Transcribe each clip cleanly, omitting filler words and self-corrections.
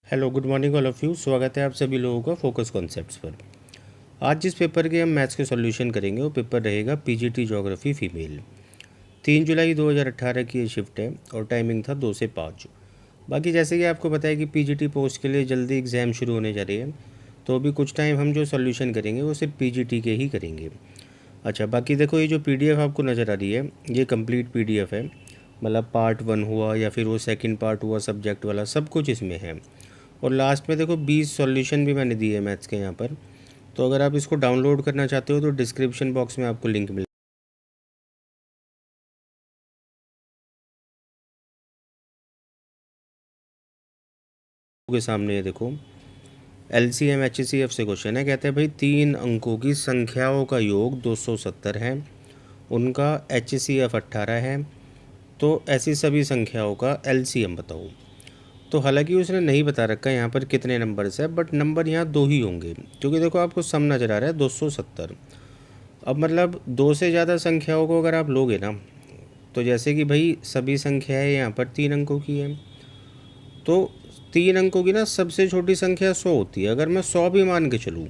Hello, good morning all of you. स्वागत है आप सभी लोगों का फोकस कॉन्सेप्ट्स पर। आज जिस पेपर के हम मैथ्स के सॉल्यूशन करेंगे वो पेपर रहेगा पीजीटी ज्योग्राफी फीमेल। 3 जुलाई 2018 की ये शिफ्ट है और टाइमिंग था 2 से 5। बाकी जैसे कि आपको पता है कि पीजीटी पोस्ट के लिए जल्दी एग्ज़ाम शुरू होने जा रही है, तो अभी कुछ टाइम हम जो सॉल्यूशन करेंगे वो सिर्फ पीजीटी के ही करेंगे। अच्छा, बाकी देखो ये जो पीडीएफ आपको नज़र आ रही है ये कंप्लीट पीडीएफ है। मतलब पार्ट 1 हुआ या फिर वो सेकंड पार्ट हुआ सब्जेक्ट वाला, सब कुछ इसमें है। और लास्ट में देखो 20 सॉल्यूशन भी मैंने दिए मैथ्स के यहाँ पर। तो अगर आप इसको डाउनलोड करना चाहते हो तो डिस्क्रिप्शन बॉक्स में आपको लिंक मिल के सामने है। देखो एलसीएम एचसीएफ से क्वेश्चन है। कहते हैं भाई 3 अंकों की संख्याओं का योग 270 है, उनका एचसीएफ 18 है, तो ऐसी सभी संख्याओं का एलसीएम बताओ। तो हालांकि उसने नहीं बता रखा यहाँ पर कितने नंबर्स है, बट नंबर यहाँ 2 ही होंगे, क्योंकि देखो आपको सम नज़र आ रहा है 270। अब मतलब 2 से ज़्यादा संख्याओं को अगर आप लोगे ना, तो जैसे कि भाई सभी संख्याएं यहाँ पर 3 अंकों की है, तो 3 अंकों की ना सबसे छोटी संख्या 100 होती है। अगर मैं 100 भी मान के चलूँ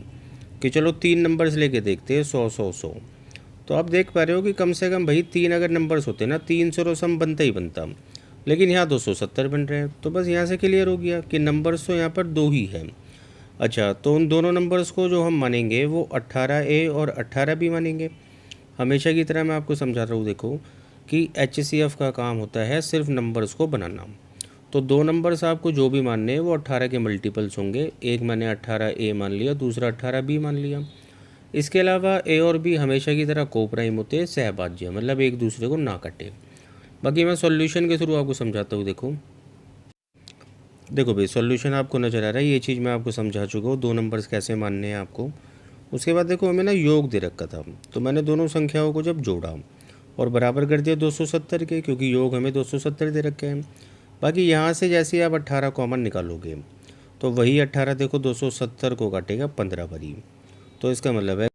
कि चलो 3 नंबर्स लेके देखते हैं, 100 100 100, तो आप देख पा रहे हो कि कम से कम भाई 3 अगर नंबर्स होते ना, 300 तो सम बनता ही बनता। लेकिन यहाँ 270 बन रहे हैं, तो बस यहाँ से क्लियर हो गया कि नंबर्स तो यहाँ पर 2 ही है। अच्छा, तो उन दोनों नंबर्स को जो हम मानेंगे वो 18A और 18 भी मानेंगे। हमेशा की तरह मैं आपको समझा रहा हूँ। देखो कि एचसीएफ का काम होता है सिर्फ नंबर्स को बनाना। तो 2 नंबर्स आपको जो भी मानने हैं वो 18 के मल्टीपल्स होंगे। एक मैंने 18A मान लिया, दूसरा 18B मान लिया। इसके अलावा ए और बी हमेशा की तरह को प्राइम होते हैं, सहभाज्य, मतलब एक दूसरे को ना कटे। बाकी मैं सॉल्यूशन के थ्रू आपको समझाता हूँ। देखो देखो भाई, सॉल्यूशन आपको नज़र आ रहा है, ये चीज़ मैं आपको समझा चुका हूँ, 2 नंबर्स कैसे मानने हैं आपको। उसके बाद देखो हमें ना योग दे रखा था, तो मैंने दोनों संख्याओं को जब जोड़ा और बराबर कर दिया 270 के, क्योंकि योग हमें 270 दे रखे हैं। बाकी यहाँ से जैसे ही आप 18 कॉमन निकालोगे तो वही 18 देखो 270 को काटेगा 15 बारी। तो इसका मतलब है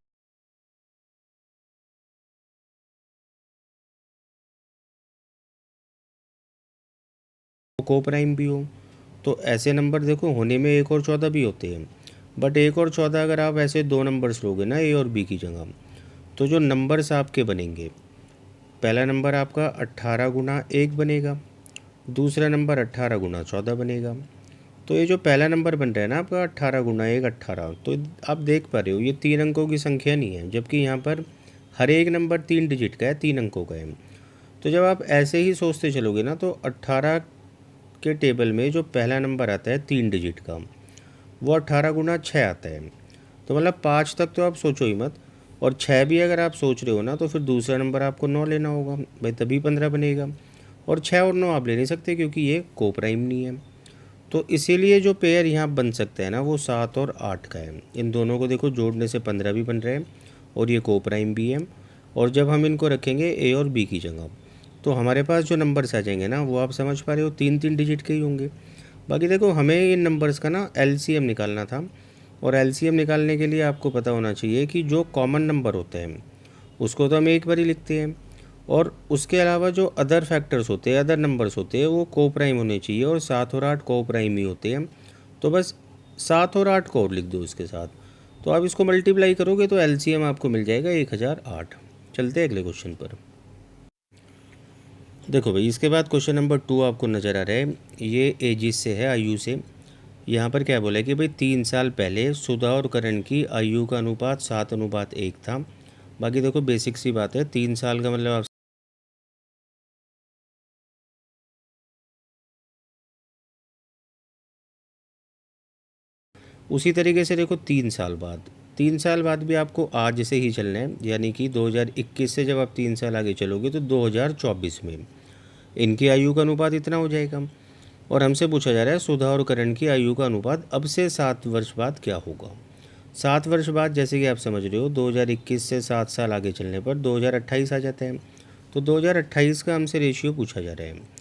को प्राइम भी हो। तो ऐसे नंबर देखो होने में 1 और 14 भी होते हैं, बट 1 और 14 अगर आप ऐसे 2 नंबर्स लोगे ना ए और बी की जगह, तो जो नंबर्स आपके बनेंगे, पहला नंबर आपका 18 गुना 1 बनेगा, दूसरा नंबर 18 गुना 14 बनेगा। तो ये जो पहला नंबर बन रहा है ना आपका 18 गुना 1 18, तो आप देख पा रहे हो ये 3 अंकों की संख्या नहीं है, जबकि यहाँ पर हर एक नंबर 3 डिजिट का है, 3 अंकों का है। तो जब आप ऐसे ही सोचते चलोगे ना, तो 18 के टेबल में जो पहला नंबर आता है 3 डिजिट का, वो 18 गुना 6 आता है। तो मतलब 5 तक तो आप सोचो ही मत, और 6 भी अगर आप सोच रहे हो ना, तो फिर दूसरा नंबर आपको 9 लेना होगा भाई, तभी 15 बनेगा। और 6 और 9 आप ले नहीं सकते, क्योंकि ये को प्राइम नहीं है। तो इसीलिए जो पेयर यहाँ बन सकता है ना, वो 7 और 8 का है। इन दोनों को देखो जोड़ने से 15 भी बन रहे हैं और ये को प्राइम भी है। और जब हम इनको रखेंगे ए और बी की जगह, तो हमारे पास जो नंबर्स आ जाएंगे ना, वो आप समझ पा रहे हो 3 3 डिजिट के ही होंगे। बाकी देखो हमें इन नंबर्स का ना एलसीएम निकालना था, और एलसीएम निकालने के लिए आपको पता होना चाहिए कि जो कॉमन नंबर होते हैं उसको तो हम एक बार ही लिखते हैं, और उसके अलावा जो अदर फैक्टर्स होते हैं, अदर नंबर्स होते हैं, वो को प्राइम होने चाहिए, और 7 और 8 को प्राइम ही होते हैं। तो बस 7 और 8 को और लिख दो इसके साथ। तो आप इसको मल्टीप्लाई करोगे तो एलसीएम आपको मिल जाएगा 1008। चलते हैं अगले क्वेश्चन पर। देखो भाई, इसके बाद क्वेश्चन नंबर 2 आपको नज़र आ रहा है, ये एजिस से है, आयु से। यहाँ पर क्या बोला है कि भाई 3 साल पहले सुधा और करण की आयु का अनुपात 7:1 था। बाकी देखो बेसिक सी बात है, 3 साल का मतलब आप उसी तरीके से देखो 3 साल बाद भी आपको आज से ही चलना है, यानी कि 2021 से जब आप 3 साल आगे चलोगे तो 2024 में इनकी आयु का अनुपात इतना हो जाएगा। और हमसे पूछा जा रहा है सुधा और करण की आयु का अनुपात अब से 7 वर्ष बाद क्या होगा। 7 वर्ष बाद जैसे कि आप समझ रहे हो, 2021 से 7 साल आगे चलने पर 2028 आ जाता है। तो 2028 का हमसे रेशियो पूछा जा रहा है।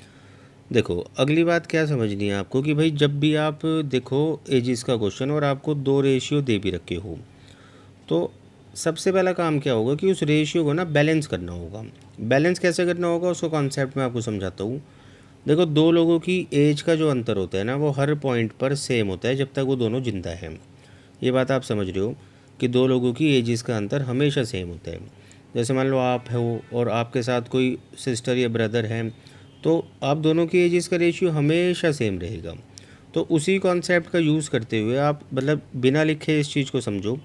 देखो अगली बात क्या समझनी है आपको कि भाई जब भी आप देखो एजिस का क्वेश्चन और आपको 2 रेशियो दे भी रखे हो, तो सबसे पहला काम क्या होगा कि उस रेशियो को ना बैलेंस करना होगा। बैलेंस कैसे करना होगा उसको कॉन्सेप्ट में आपको समझाता हूँ। देखो, दो लोगों की एज का जो अंतर होता है ना, वो हर पॉइंट पर सेम होता है जब तक वो दोनों जिंदा हैं। ये बात आप समझ रहे हो कि दो लोगों की एजेस का अंतर हमेशा सेम होता है। जैसे मान लो आप हो और आपके साथ कोई सिस्टर या ब्रदर हैं, तो आप दोनों की एजेस का रेशियो हमेशा सेम रहेगा। तो उसी कॉन्सेप्ट का यूज़ करते हुए आप मतलब बिना लिखे इस चीज़ को समझो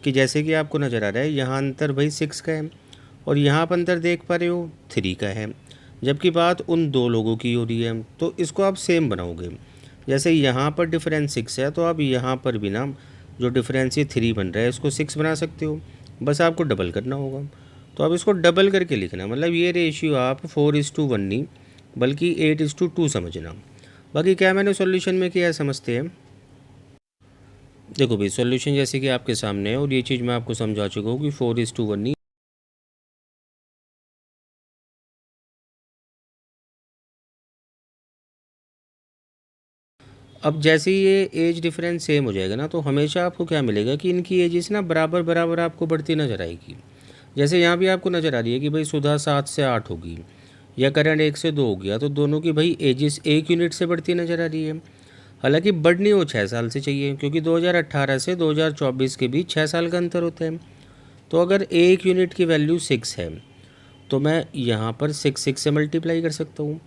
कि जैसे कि आपको नज़र आ रहा है यहाँ अंतर भाई 6 का है और यहाँ आप अंतर देख पा रहे हो 3 का है, जबकि बात उन दो लोगों की हो रही है। तो इसको आप सेम बनाओगे। जैसे यहाँ पर डिफरेंस 6 है, तो आप यहाँ पर भी ना जो डिफरेंस ये 3 बन रहा है इसको 6 बना सकते हो। बस आपको डबल करना होगा। तो अब इसको डबल करके लिखना, मतलब ये रेशियो आप 4:1 नहीं बल्कि 8:2 समझना। बाकी क्या मैंने सॉल्यूशन में किया है समझते हैं। देखो भाई, सॉल्यूशन जैसे कि आपके सामने है और ये चीज़ मैं आपको समझा चुका हूँ कि 4:1 नहीं। अब जैसे ही ये एज डिफरेंस सेम हो जाएगा ना, तो हमेशा आपको क्या मिलेगा कि इनकी एजेस ना बराबर बराबर आपको बढ़ती नज़र आएगी। जैसे यहाँ भी आपको नज़र आ रही है कि भाई सुधा 7 से 8 होगी या करण 1 से 2 हो गया, तो दोनों की भाई एजेस 1 यूनिट से बढ़ती नज़र आ रही है। हालांकि बढ़नी वो 6 साल से चाहिए, क्योंकि 2018 से 2024 के बीच 6 साल का अंतर होता है। तो अगर 1 यूनिट की वैल्यू 6 है, तो मैं यहाँ पर 6 से मल्टीप्लाई कर सकता हूँ,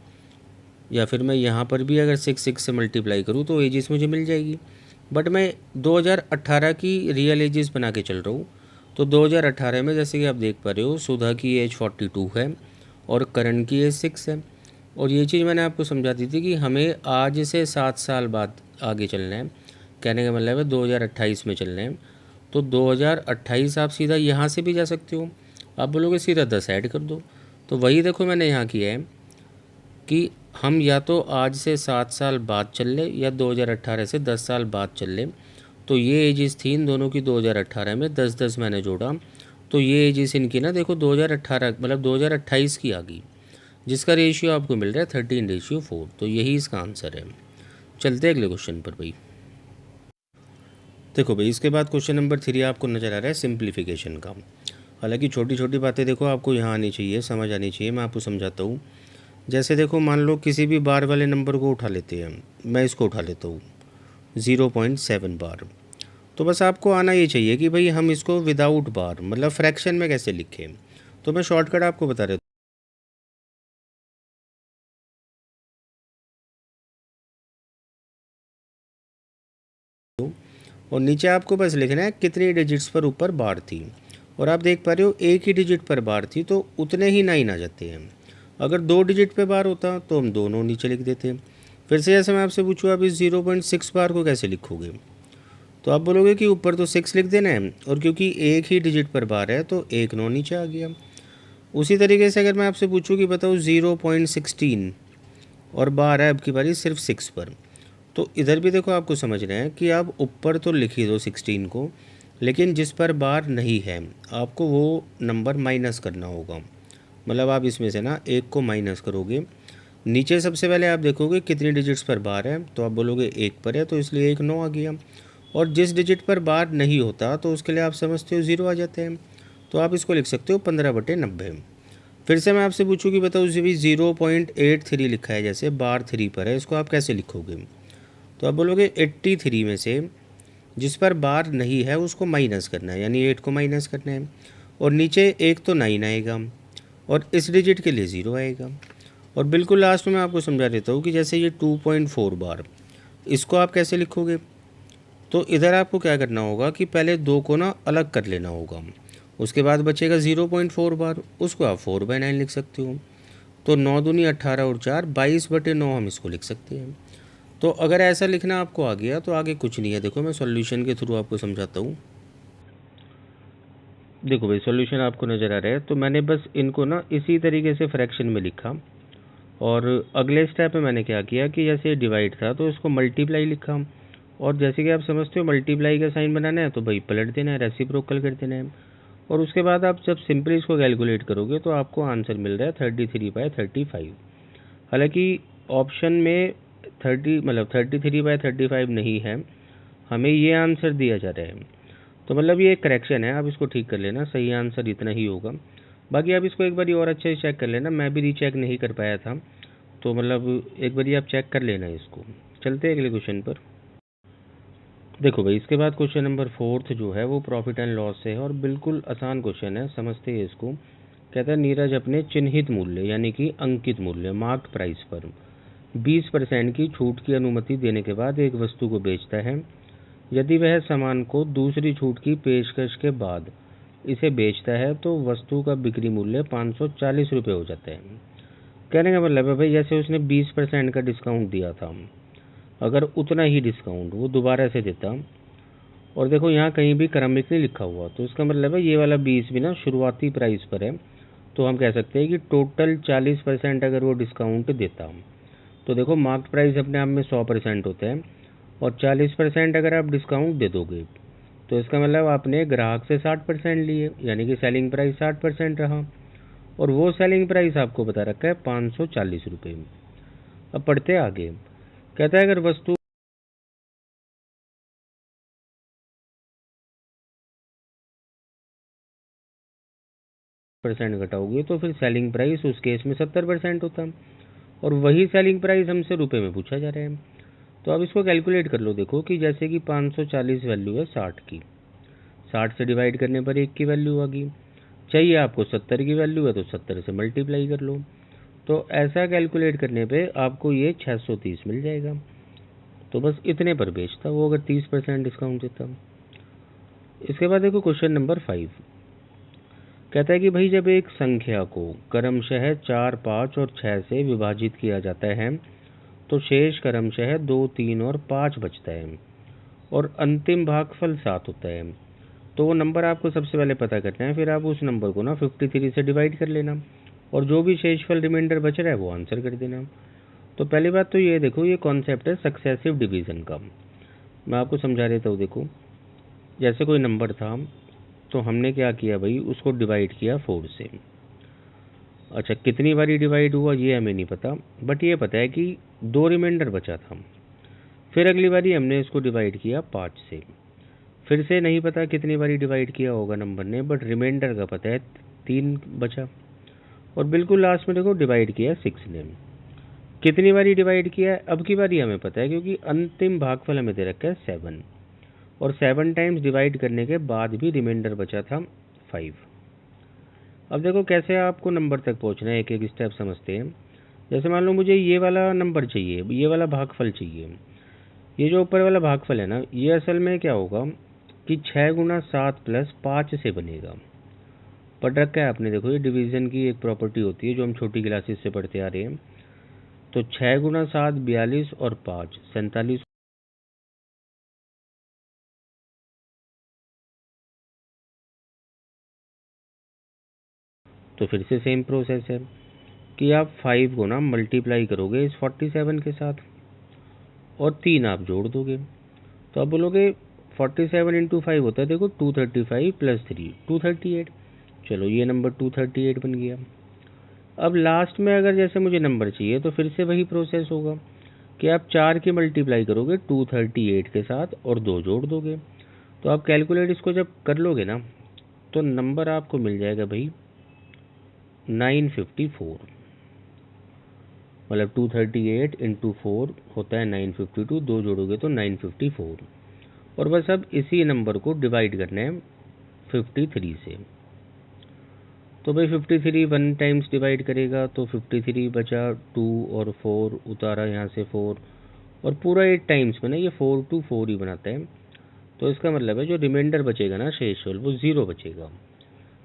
या फिर मैं यहाँ पर भी अगर 6 से मल्टीप्लाई करूँ तो एजेस मुझे मिल जाएगी। बट मैं 2018 की रियल एजेस बना के चल रहा हूँ। तो 2018 में जैसे कि आप देख पा रहे हो, सुधा की एज 42 है और करण की एज 6 है। और ये चीज़ मैंने आपको समझा दी थी कि हमें आज से 7 साल बाद आगे चलना है। कहने का मतलब है 2028 में चलना है। तो 2028 आप सीधा यहाँ से भी जा सकते हो। आप बोलोगे सीधा 10 ऐड कर दो, तो वही देखो मैंने यहाँ किया है कि हम या तो आज से 7 साल बाद चल ले या 2018 से 10 साल बाद चल ले। तो ये एजेस थी इन दोनों की 2018 में, 10-10 मैंने जोड़ा। तो ये एजेस इनकी ना देखो 2018 मतलब 2028 की आ गई, जिसका रेशियो आपको मिल रहा है 13:4। तो यही इसका आंसर है। चलते हैं अगले क्वेश्चन पर भाई। देखो भाई, इसके बाद क्वेश्चन नंबर 3 आपको नज़र आ रहा है सिंप्लीफिकेशन का। हालांकि छोटी छोटी बातें देखो आपको यहाँ आनी चाहिए, समझ आनी चाहिए। मैं आपको समझाता हूँ। जैसे देखो, मान लो किसी भी बार वाले नंबर को उठा लेते हैं। मैं इसको उठा लेता हूँ 0.7 बार। तो बस आपको आना ये चाहिए कि भाई हम इसको विदाउट बार मतलब फ्रैक्शन में कैसे लिखें। तो मैं शॉर्टकट आपको बता देता हूँ। और नीचे आपको बस लिखना है कितनी डिजिट्स पर ऊपर बार थी। और आप देख पा रहे हो एक ही डिजिट पर बार थी, तो उतने ही 9 आ जाते हैं। अगर 2 डिजिट पे बार होता तो हम दोनों नीचे लिख देते। फिर से जैसे मैं आपसे पूछूँ, आप इस 0.6 बार को कैसे लिखोगे। तो आप बोलोगे कि ऊपर तो 6 लिख देना है, और क्योंकि एक ही डिजिट पर बार है तो एक 9 नीचे आ गया। उसी तरीके से अगर मैं आपसे पूछूं कि बताओ 0.16 और बार है अब की बारी सिर्फ 6 पर, तो इधर भी देखो आपको समझना है कि आप ऊपर तो लिख ही दो 16 को, लेकिन जिस पर बार नहीं है आपको वो नंबर माइनस करना होगा। मतलब आप इसमें से ना एक को माइनस करोगे। नीचे सबसे पहले आप देखोगे कितनी डिजिट्स पर बार है, तो आप बोलोगे एक पर है, तो इसलिए एक 9 आ गया। और जिस डिजिट पर बार नहीं होता तो उसके लिए आप समझते हो 0 आ जाते हैं। तो आप इसको लिख सकते हो 15/90। फिर से मैं आपसे पूछूं कि बताओ जी 0.83 लिखा है, जैसे बार 3 पर है, इसको आप कैसे लिखोगे। तो आप बोलोगे 83 में से जिस पर बार नहीं है उसको माइनस करना है, यानी 8 को माइनस करना है। और नीचे एक तो 9 आएगा और इस डिजिट के लिए 0 आएगा। और बिल्कुल लास्ट में मैं आपको समझा देता हूँ कि जैसे ये 2.4 बार, इसको आप कैसे लिखोगे। तो इधर आपको क्या करना होगा कि पहले दो को ना अलग कर लेना होगा। उसके बाद बचेगा 0.4 बार, उसको आप 4/9 लिख सकते हो। तो 9 दूनी 18 और 4 22/9 हम इसको लिख सकते हैं। तो अगर ऐसा लिखना आपको आ गया तो आगे कुछ नहीं है। देखो मैं सॉल्यूशन के थ्रू आपको समझाता हूँ। देखो भाई, सॉल्यूशन आपको नज़र आ रहा है, तो मैंने बस इनको ना इसी तरीके से फ्रैक्शन में लिखा। और अगले स्टेप में मैंने क्या किया कि जैसे डिवाइड था तो इसको मल्टीप्लाई लिखा। और जैसे कि आप समझते हो मल्टीप्लाई का साइन बनाना है तो भाई पलट देना है, रेसिप्रोकल कर देना है। और उसके बाद आप जब सिंपली इसको कैलकुलेट करोगे तो आपको आंसर मिल रहा है 33/35। हालांकि ऑप्शन में 33/35 नहीं है, हमें ये आंसर दिया जा रहा है। तो मतलब ये एक करेक्शन है, आप इसको ठीक कर लेना, सही आंसर इतना ही होगा। बाकी आप इसको एक बार और अच्छे से चेक कर लेना, मैं भी रीचेक नहीं कर पाया था। तो मतलब एक बारी आप चेक कर लेना इसको। चलते हैं अगले क्वेश्चन पर। देखो भाई, इसके बाद क्वेश्चन नंबर 4 जो है वो प्रॉफिट एंड लॉस से है और बिल्कुल आसान क्वेश्चन है, समझते हैं इसको। कहता है नीरज अपने चिन्हित मूल्य यानी कि अंकित मूल्य मार्क्ड प्राइस पर 20% की छूट की अनुमति देने के बाद एक वस्तु को बेचता है। यदि वह सामान को दूसरी छूट की पेशकश के बाद इसे बेचता है तो वस्तु का बिक्री मूल्य 540 रुपये हो जाता है। कहने का मतलब है भाई, जैसे उसने 20% का डिस्काउंट दिया था, अगर उतना ही डिस्काउंट वो दोबारा से देता, और देखो यहाँ कहीं भी क्रमिक नहीं लिखा हुआ, तो इसका मतलब है ये वाला 20 भी ना शुरुआती प्राइस पर है, तो हम कह सकते हैं कि टोटल 40% अगर वो डिस्काउंट देता। तो देखो मार्केट प्राइस अपने आप में 100% होता है, और 40% अगर आप डिस्काउंट दे दोगे तो इसका मतलब आपने ग्राहक से 60% लिए, यानी कि सेलिंग प्राइस 60% रहा, और वो सेलिंग प्राइस आपको बता रखा है 540 रुपये। अब पढ़ते आगे। कहता है अगर वस्तु % घटाओगे तो फिर सेलिंग प्राइस उस केस में 70% होता, और वही सेलिंग प्राइस हमसे रुपए में पूछा जा रहा है। तो अब इसको कैलकुलेट कर लो। देखो कि जैसे कि 540 वैल्यू है 60 की, 60 से डिवाइड करने पर 1 की वैल्यू आ गई। चाहिए आपको 70 की वैल्यू है तो 70 से मल्टीप्लाई कर लो। तो ऐसा कैलकुलेट करने पे आपको ये 630 मिल जाएगा। तो बस इतने पर बेचता वो अगर 30% डिस्काउंट देता। इसके बाद देखो क्वेश्चन नंबर 5। कहता है कि भाई जब एक संख्या को क्रमशः 4, 5 और 6 से विभाजित किया जाता है तो शेष क्रमशः 2, 3 और 5 बचता है और अंतिम भागफल 7 होता है। तो वो नंबर आपको सबसे पहले पता करना है, फिर आप उस नंबर को ना 53 से डिवाइड कर लेना, और जो भी शेषफल रिमाइंडर बच रहा है वो आंसर कर देना। तो पहली बात तो ये देखो, ये कॉन्सेप्ट है सक्सेसिव डिवीज़न का। मैं आपको समझा देता हूँ। देखो जैसे कोई नंबर था, तो हमने क्या किया भाई, उसको डिवाइड किया 4 से। अच्छा, कितनी बारी डिवाइड हुआ ये हमें नहीं पता, बट ये पता है कि 2 रिमाइंडर बचा था। फिर अगली बारी हमने इसको डिवाइड किया 5 से। फिर से नहीं पता कितनी बारी डिवाइड किया होगा नंबर ने, बट रिमाइंडर का पता है 3 बचा। और बिल्कुल लास्ट में देखो डिवाइड किया 6 ने। कितनी बारी डिवाइड किया है अब की बारी हमें पता है, क्योंकि अंतिम भागफल हमें दे रखा है 7, और 7 टाइम्स डिवाइड करने के बाद भी रिमाइंडर बचा था 5। अब देखो कैसे आपको नंबर तक पहुंचना है, एक एक स्टेप समझते हैं। जैसे मान लो मुझे ये वाला नंबर चाहिए, ये वाला भागफल चाहिए। ये जो ऊपर वाला भागफल है ना, ये असल में क्या होगा कि 6 गुना 7 प्लस 5 से बनेगा। पढ़ रखा है आपने, देखो ये डिवीज़न की एक प्रॉपर्टी होती है जो हम छोटी क्लासेस से पढ़ते आ रहे हैं। तो 6 गुना 7 42 और 5 47। तो फिर से सेम प्रोसेस है कि आप 5 को ना मल्टीप्लाई करोगे इस 47 के साथ, और 3 आप जोड़ दोगे। तो आप बोलोगे 47 इंटू 5 होता है, देखो 235 प्लस 3 238। चलो ये नंबर 238 बन गया। अब लास्ट में अगर जैसे मुझे नंबर चाहिए तो फिर से वही प्रोसेस होगा कि आप 4 की मल्टीप्लाई करोगे 238 के साथ और 2 जोड़ दोगे। तो आप कैलकुलेट इसको जब कर लोगे ना, तो नंबर आपको मिल जाएगा भाई 954। मतलब 238 इंटू 4 होता है 952, 2 जोड़ोगे तो 954। और बस अब इसी नंबर को डिवाइड करना है 53 से। तो भाई 53 1 टाइम्स डिवाइड करेगा तो 53 बचा 2, और 4 उतारा यहाँ से 4, और पूरा 8 टाइम्स में ना ये 4 2 4 ही बनाता है। तो इसका मतलब है जो रिमाइंडर बचेगा ना शेषफल, वो 0 बचेगा।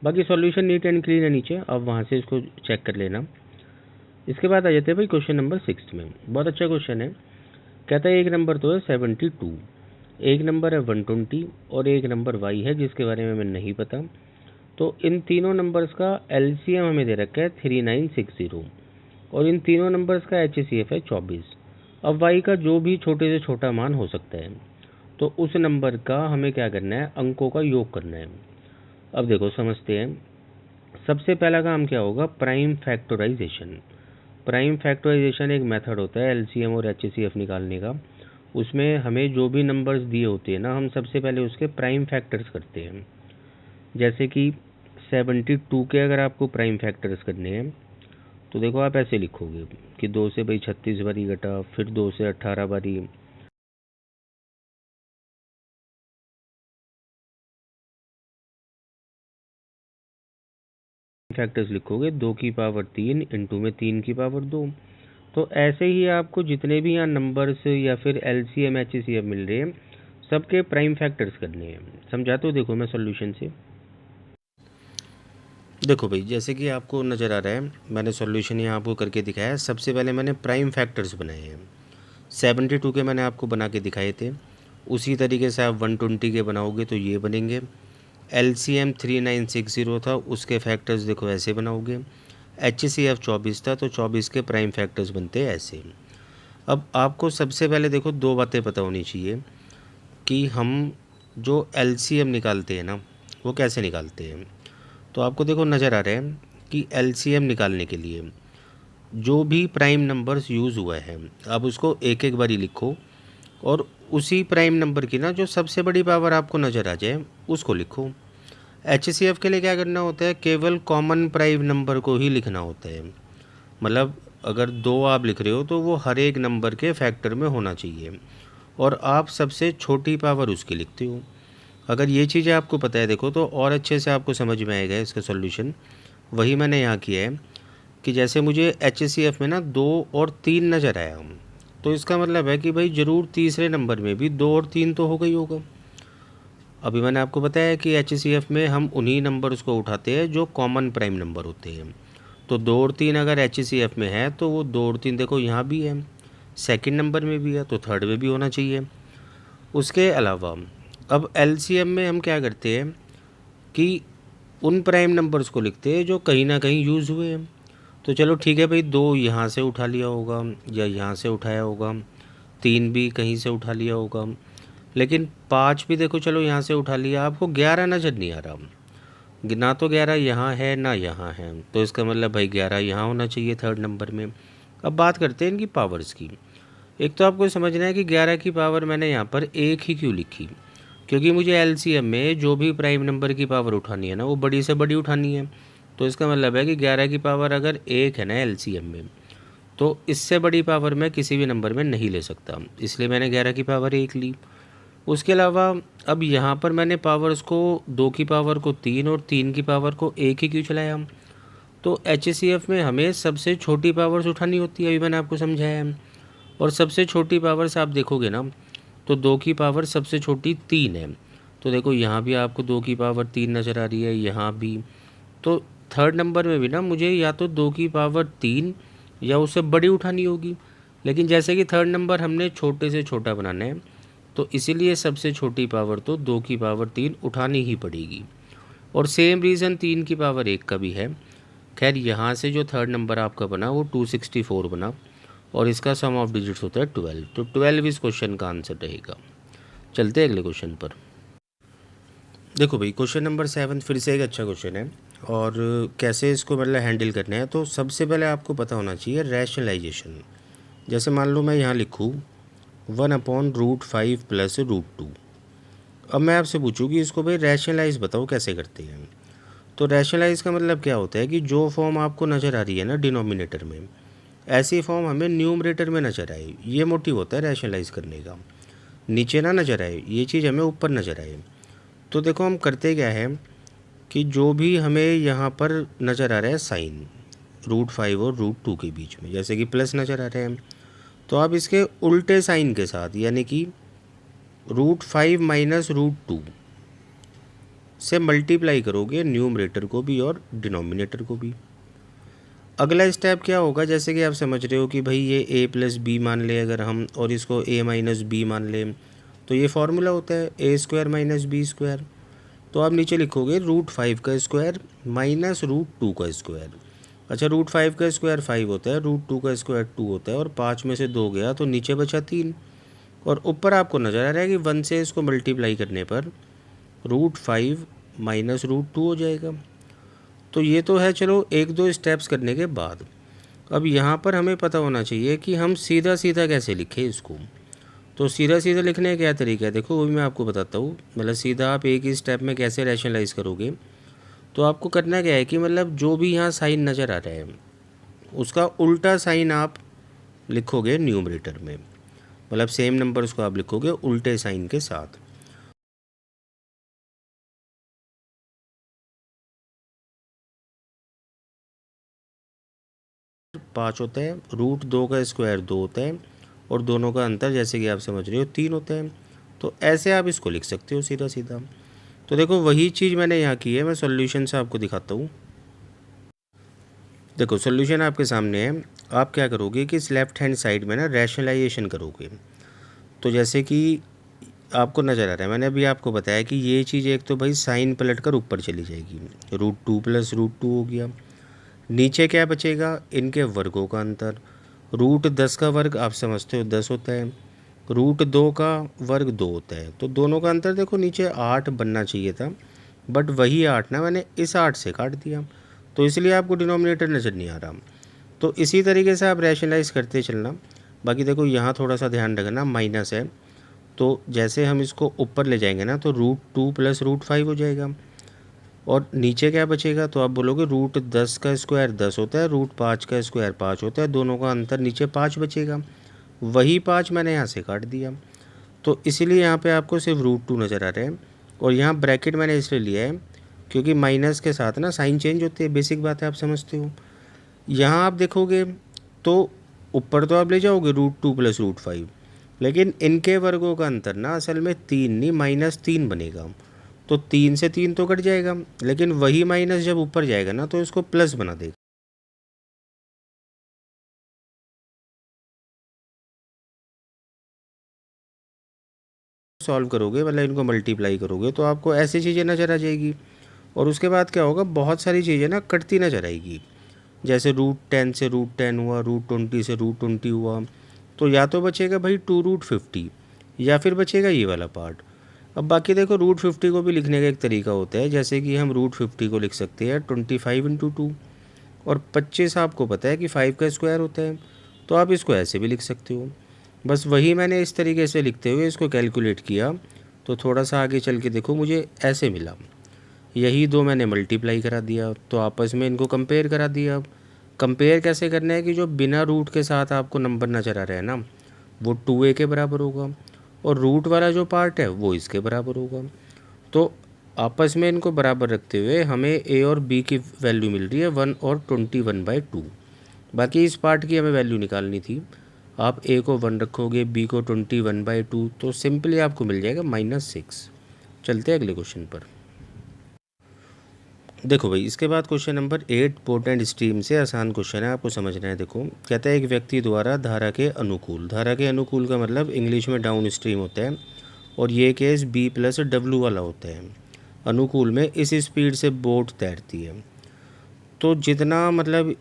बाकी सॉल्यूशन नीट एंड क्लीन है नीचे, अब वहाँ से इसको चेक कर लेना। इसके बाद आ जाते हैं भाई क्वेश्चन नंबर 6 में। बहुत अच्छा क्वेश्चन है। कहता है एक नंबर तो है 72, एक नंबर है 120, और एक नंबर y है जिसके बारे में हमें नहीं पता। तो इन तीनों नंबर्स का एलसीएम हमें दे रखा है 3960, और इन तीनों नंबर्स का एचसीएफ है 24। अब y का जो भी छोटे से छोटा मान हो सकता है, तो उस नंबर का हमें क्या करना है, अंकों का योग करना है। अब देखो समझते हैं। सबसे पहला काम क्या होगा, प्राइम फैक्टराइजेशन। प्राइम फैक्टराइजेशन एक मेथड होता है एलसीएम और एचसीएफ निकालने का। उसमें हमें जो भी नंबर्स दिए होते हैं ना, हम सबसे पहले उसके प्राइम फैक्टर्स करते हैं। जैसे कि 72 के अगर आपको प्राइम फैक्टर्स करने हैं तो देखो आप ऐसे लिखोगे कि 2 से भाई 36 बारी घटा, फिर 2 से 18 बारी, फैक्टर्स लिखोगे 2 की पावर 3 इंटू में 3 की पावर 2। तो ऐसे ही आपको जितने भी यहाँ नंबर्स या फिर एलसीएम एचसीएफ मिल रहे हैं सबके प्राइम फैक्टर्स करने हैं। समझाते हो, देखो मैं सॉल्यूशन से। देखो भाई, जैसे कि आपको नज़र आ रहा है मैंने सॉल्यूशन यहाँ आपको करके दिखाया है। सबसे पहले मैंने प्राइम फैक्टर्स बनाए हैं, 72 के मैंने आपको बना के दिखाए थे। उसी तरीके से आप 120 के बनाओगे तो ये बनेंगे। LCM 3960 था, उसके फैक्टर्स देखो ऐसे बनाओगे। HCF 24 था तो 24 के प्राइम फैक्टर्स बनते हैं ऐसे। अब आपको सबसे पहले देखो 2 बातें पता होनी चाहिए कि हम जो LCM निकालते हैं ना वो कैसे निकालते हैं। तो आपको देखो नज़र आ रहा है कि LCM निकालने के लिए जो भी प्राइम नंबर्स यूज़ हुआ है आप उसको एक एक बारी लिखो, और उसी प्राइम नंबर की ना जो सबसे बड़ी पावर आपको नज़र आ जाए उसको लिखो। HCF के लिए क्या करना होता है, केवल कॉमन प्राइम नंबर को ही लिखना होता है। मतलब अगर 2 आप लिख रहे हो तो वो हर एक नंबर के फैक्टर में होना चाहिए, और आप सबसे छोटी पावर उसकी लिखते हो। अगर ये चीज़ें आपको पता है देखो तो और अच्छे से आपको समझ में आएगा इसका सॉल्यूशन। वही मैंने यहाँ किया है कि जैसे मुझे HCF में ना 2 और 3 नज़र आया, तो इसका मतलब है कि भाई ज़रूर तीसरे नंबर में भी 2 और 3 तो होगा ही होगा। अभी मैंने आपको बताया कि HCF में हम उन्हीं नंबर्स को उठाते हैं जो कॉमन प्राइम नंबर होते हैं। तो 2 और 3 अगर HCF में है तो वो 2 और 3 देखो यहाँ भी है, सेकंड नंबर में भी है, तो थर्ड में भी होना चाहिए। उसके अलावा अब LCM में हम क्या करते हैं कि उन प्राइम नंबर्स को लिखते हैं जो कहीं ना कहीं यूज़ हुए हैं। तो चलो ठीक है भाई, 2 यहाँ से उठा लिया होगा या यहाँ से उठाया होगा, 3 भी कहीं से उठा लिया होगा, लेकिन 5 भी देखो चलो यहाँ से उठा लिया। आपको 11 नज़र नहीं आ रहा, ना तो 11 यहाँ है ना यहाँ है, तो इसका मतलब भाई 11 यहाँ होना चाहिए थर्ड नंबर में। अब बात करते हैं इनकी पावर्स की। एक तो आपको समझना है कि 11 की पावर मैंने यहाँ पर एक ही क्यों लिखी, क्योंकि मुझे LCM में जो भी प्राइम नंबर की पावर उठानी है ना वो बड़ी से बड़ी उठानी है। तो इसका मतलब है कि 11 की पावर अगर एक है ना LCM में, तो इससे बड़ी पावर मैं किसी भी नंबर में नहीं ले सकता, इसलिए मैंने 11 की पावर एक ली। उसके अलावा अब यहाँ पर मैंने पावर्स को 2 की पावर को 3 और 3 की पावर को एक ही क्यों चलाया। तो HCF में हमें सबसे छोटी पावर्स उठानी होती है, अभी मैंने आपको समझाया है। और सबसे छोटी पावर्स आप देखोगे ना तो 2 की पावर सबसे छोटी 3 है, तो देखो यहाँ भी आपको 2 की पावर 3 नज़र आ रही है, यहाँ भी। तो थर्ड नंबर में भी ना मुझे या तो 2 की पावर 3 या उससे बड़ी उठानी होगी, लेकिन जैसे कि थर्ड नंबर हमने छोटे से छोटा बनाना है तो इसीलिए सबसे छोटी पावर तो 2 की पावर 3 उठानी ही पड़ेगी। और सेम रीज़न 3 की पावर 1 का भी है। खैर यहाँ से जो थर्ड नंबर आपका बना वो 264 बना, और इसका सम ऑफ डिजिट्स होता है 12, तो 12 इस क्वेश्चन का आंसर रहेगा। चलते हैं अगले क्वेश्चन पर। देखो भाई, क्वेश्चन नंबर 7 फिर से एक अच्छा क्वेश्चन है, और कैसे इसको मतलब हैंडल करना है। तो सबसे पहले आपको पता होना चाहिए रैशनलाइजेशन। जैसे मान लो मैं यहाँ लिखूँ 1/√5 + √2। अब मैं आपसे पूछूँ कि इसको भाई रैशनलाइज बताओ कैसे करते हैं। तो रैशनलाइज का मतलब क्या होता है कि जो फॉर्म आपको नज़र आ रही है ना डिनोमिनेटर में, ऐसी फॉर्म हमें न्यूमरेटर में नज़र आए, ये मोटिव होता है रैशनलाइज करने का। नीचे ना नज़र आए, ये चीज़ हमें ऊपर नज़र आए। तो देखो हम करते क्या है कि जो भी हमें यहाँ पर नज़र आ रहा है साइन √5 और √2 के बीच में, जैसे कि प्लस नज़र आ रहे हैं, तो आप इसके उल्टे साइन के साथ यानी कि √5 - √2 से मल्टीप्लाई करोगे न्यूमरेटर को भी और डिनोमिनेटर को भी। अगला स्टेप क्या होगा, जैसे कि आप समझ रहे हो कि भाई ये a + b मान ले अगर हम, और इसको a - b मान लें, तो ये फार्मूला होता है a² - b²। तो आप नीचे लिखोगे √5 का स्क्वायर माइनस √2 का स्क्वायर। अच्छा, √5 का स्क्वायर 5 होता है, √2 का स्क्वायर 2 होता है, और 5 में से 2 गया तो नीचे बचा 3, और ऊपर आपको नज़र आ रहा है कि 1 से इसको मल्टीप्लाई करने पर √5 - √2 हो जाएगा। तो ये तो है चलो 1-2 स्टेप्स करने के बाद। अब यहाँ पर हमें पता होना चाहिए कि हम सीधा सीधा कैसे लिखें इसको। तो सीधा सीधा लिखने का क्या तरीका है, देखो वो भी मैं आपको बताता हूँ। मतलब सीधा आप एक ही स्टेप में कैसे रैशनलाइज करोगे। तो आपको करना क्या है कि मतलब जो भी यहाँ साइन नज़र आ रहा है उसका उल्टा साइन आप लिखोगे न्यूमरेटर में, मतलब सेम नंबर्स को आप लिखोगे उल्टे साइन के साथ। पाँच होता है, रूट 2 का स्क्वायर 2 होता है, और दोनों का अंतर जैसे कि आप समझ रहे हो 3 होता है। तो ऐसे आप इसको लिख सकते हो सीधा सीधा। तो देखो वही चीज़ मैंने यहाँ की है, मैं सॉल्यूशन से आपको दिखाता हूँ। देखो सॉल्यूशन आपके सामने है। आप क्या करोगे कि इस लेफ्ट हैंड साइड में ना रैशनलाइजेशन करोगे। तो जैसे कि आपको नज़र आ रहा है, मैंने अभी आपको बताया कि ये चीज़ एक तो भाई साइन पलट कर ऊपर चली जाएगी, रूट 2 प्लस रूट 2 हो गया। नीचे क्या बचेगा, इनके वर्गों का अंतर। रूट 10 का वर्ग आप समझते हो 10 होता है, रूट 2 का वर्ग 2 होता है। तो दोनों का अंतर देखो नीचे 8 बनना चाहिए था, बट वही 8 ना मैंने इस 8 से काट दिया, तो इसलिए आपको डिनोमिनेटर नज़र नहीं आ रहा। तो इसी तरीके से आप रैशनलाइज करते चलना। बाकी देखो यहाँ थोड़ा सा ध्यान रखना, माइनस है, तो जैसे हम इसको ऊपर ले जाएंगे ना तो रूट 2 प्लस रूट 5 हो जाएगा, और नीचे क्या बचेगा, तो आप बोलोगे रूट 10 का स्क्वायर 10 होता है, रूट 5 का स्क्वायर 5 होता है, दोनों का अंतर नीचे 5 बचेगा, वही 5 मैंने यहाँ से काट दिया। तो इसीलिए यहाँ पे आपको सिर्फ रूट 2 नज़र आ रहे हैं। और यहाँ ब्रैकेट मैंने इसलिए लिया है क्योंकि माइनस के साथ ना साइन चेंज होती है, बेसिक बात है, आप समझते हो। यहाँ आप देखोगे तो ऊपर तो आप ले जाओगे रूट 2 प्लस रूट 5, लेकिन इनके वर्गों का अंतर ना असल में 3 नहीं -3 बनेगा। तो 3 से 3 तो कट जाएगा, लेकिन वही माइनस जब ऊपर जाएगा ना तो इसको प्लस बना देगा। सॉल्व करोगे मतलब इनको मल्टीप्लाई करोगे तो आपको ऐसी चीज़ें नज़र आ जाएगी। और उसके बाद क्या होगा, बहुत सारी चीज़ें ना कटती नज़र आएगी। जैसे रूट 10 से रूट 10 हुआ, रूट 20 से रूट 20 हुआ, तो या तो बचेगा भाई 2 रूट 50, या फिर बचेगा ये वाला पार्ट। अब बाकी देखो रूट 50 को भी लिखने का एक तरीका होता है, जैसे कि हम रूट 50 को लिख सकते हैं 25 इंटू 2, और 25 आपको पता है कि 5 का स्क्वायर होता है, तो आप इसको ऐसे भी लिख सकते हो। बस वही मैंने इस तरीके से लिखते हुए इसको कैलकुलेट किया, तो थोड़ा सा आगे चल के देखो मुझे ऐसे मिला। यही दो मैंने मल्टीप्लाई करा दिया, तो आपस में इनको कंपेयर करा दिया। अब कंपेयर कैसे करना है कि जो बिना रूट के साथ आपको नंबर नज़र आ रहा है ना, वो 2a के बराबर होगा, और रूट वाला जो पार्ट है वो इसके बराबर होगा। तो आपस में इनको बराबर रखते हुए हमें a और b की वैल्यू मिल रही है 1 और 21/2। बाकी इस पार्ट की हमें वैल्यू निकालनी थी। आप a को 1 रखोगे, b को 21/2, तो सिंपली आपको मिल जाएगा -6। चलते हैं अगले क्वेश्चन पर। देखो भाई इसके बाद क्वेश्चन नंबर 8 पोर्ट स्ट्रीम से आसान क्वेश्चन है, आपको समझना है। देखो कहता है एक व्यक्ति द्वारा धारा के अनुकूल, धारा के अनुकूल का मतलब इंग्लिश में डाउन स्ट्रीम होता है, और ये केस b प्लस डब्लू वाला होता है। अनुकूल में इस स्पीड से बोट तैरती है। तो जितना मतलब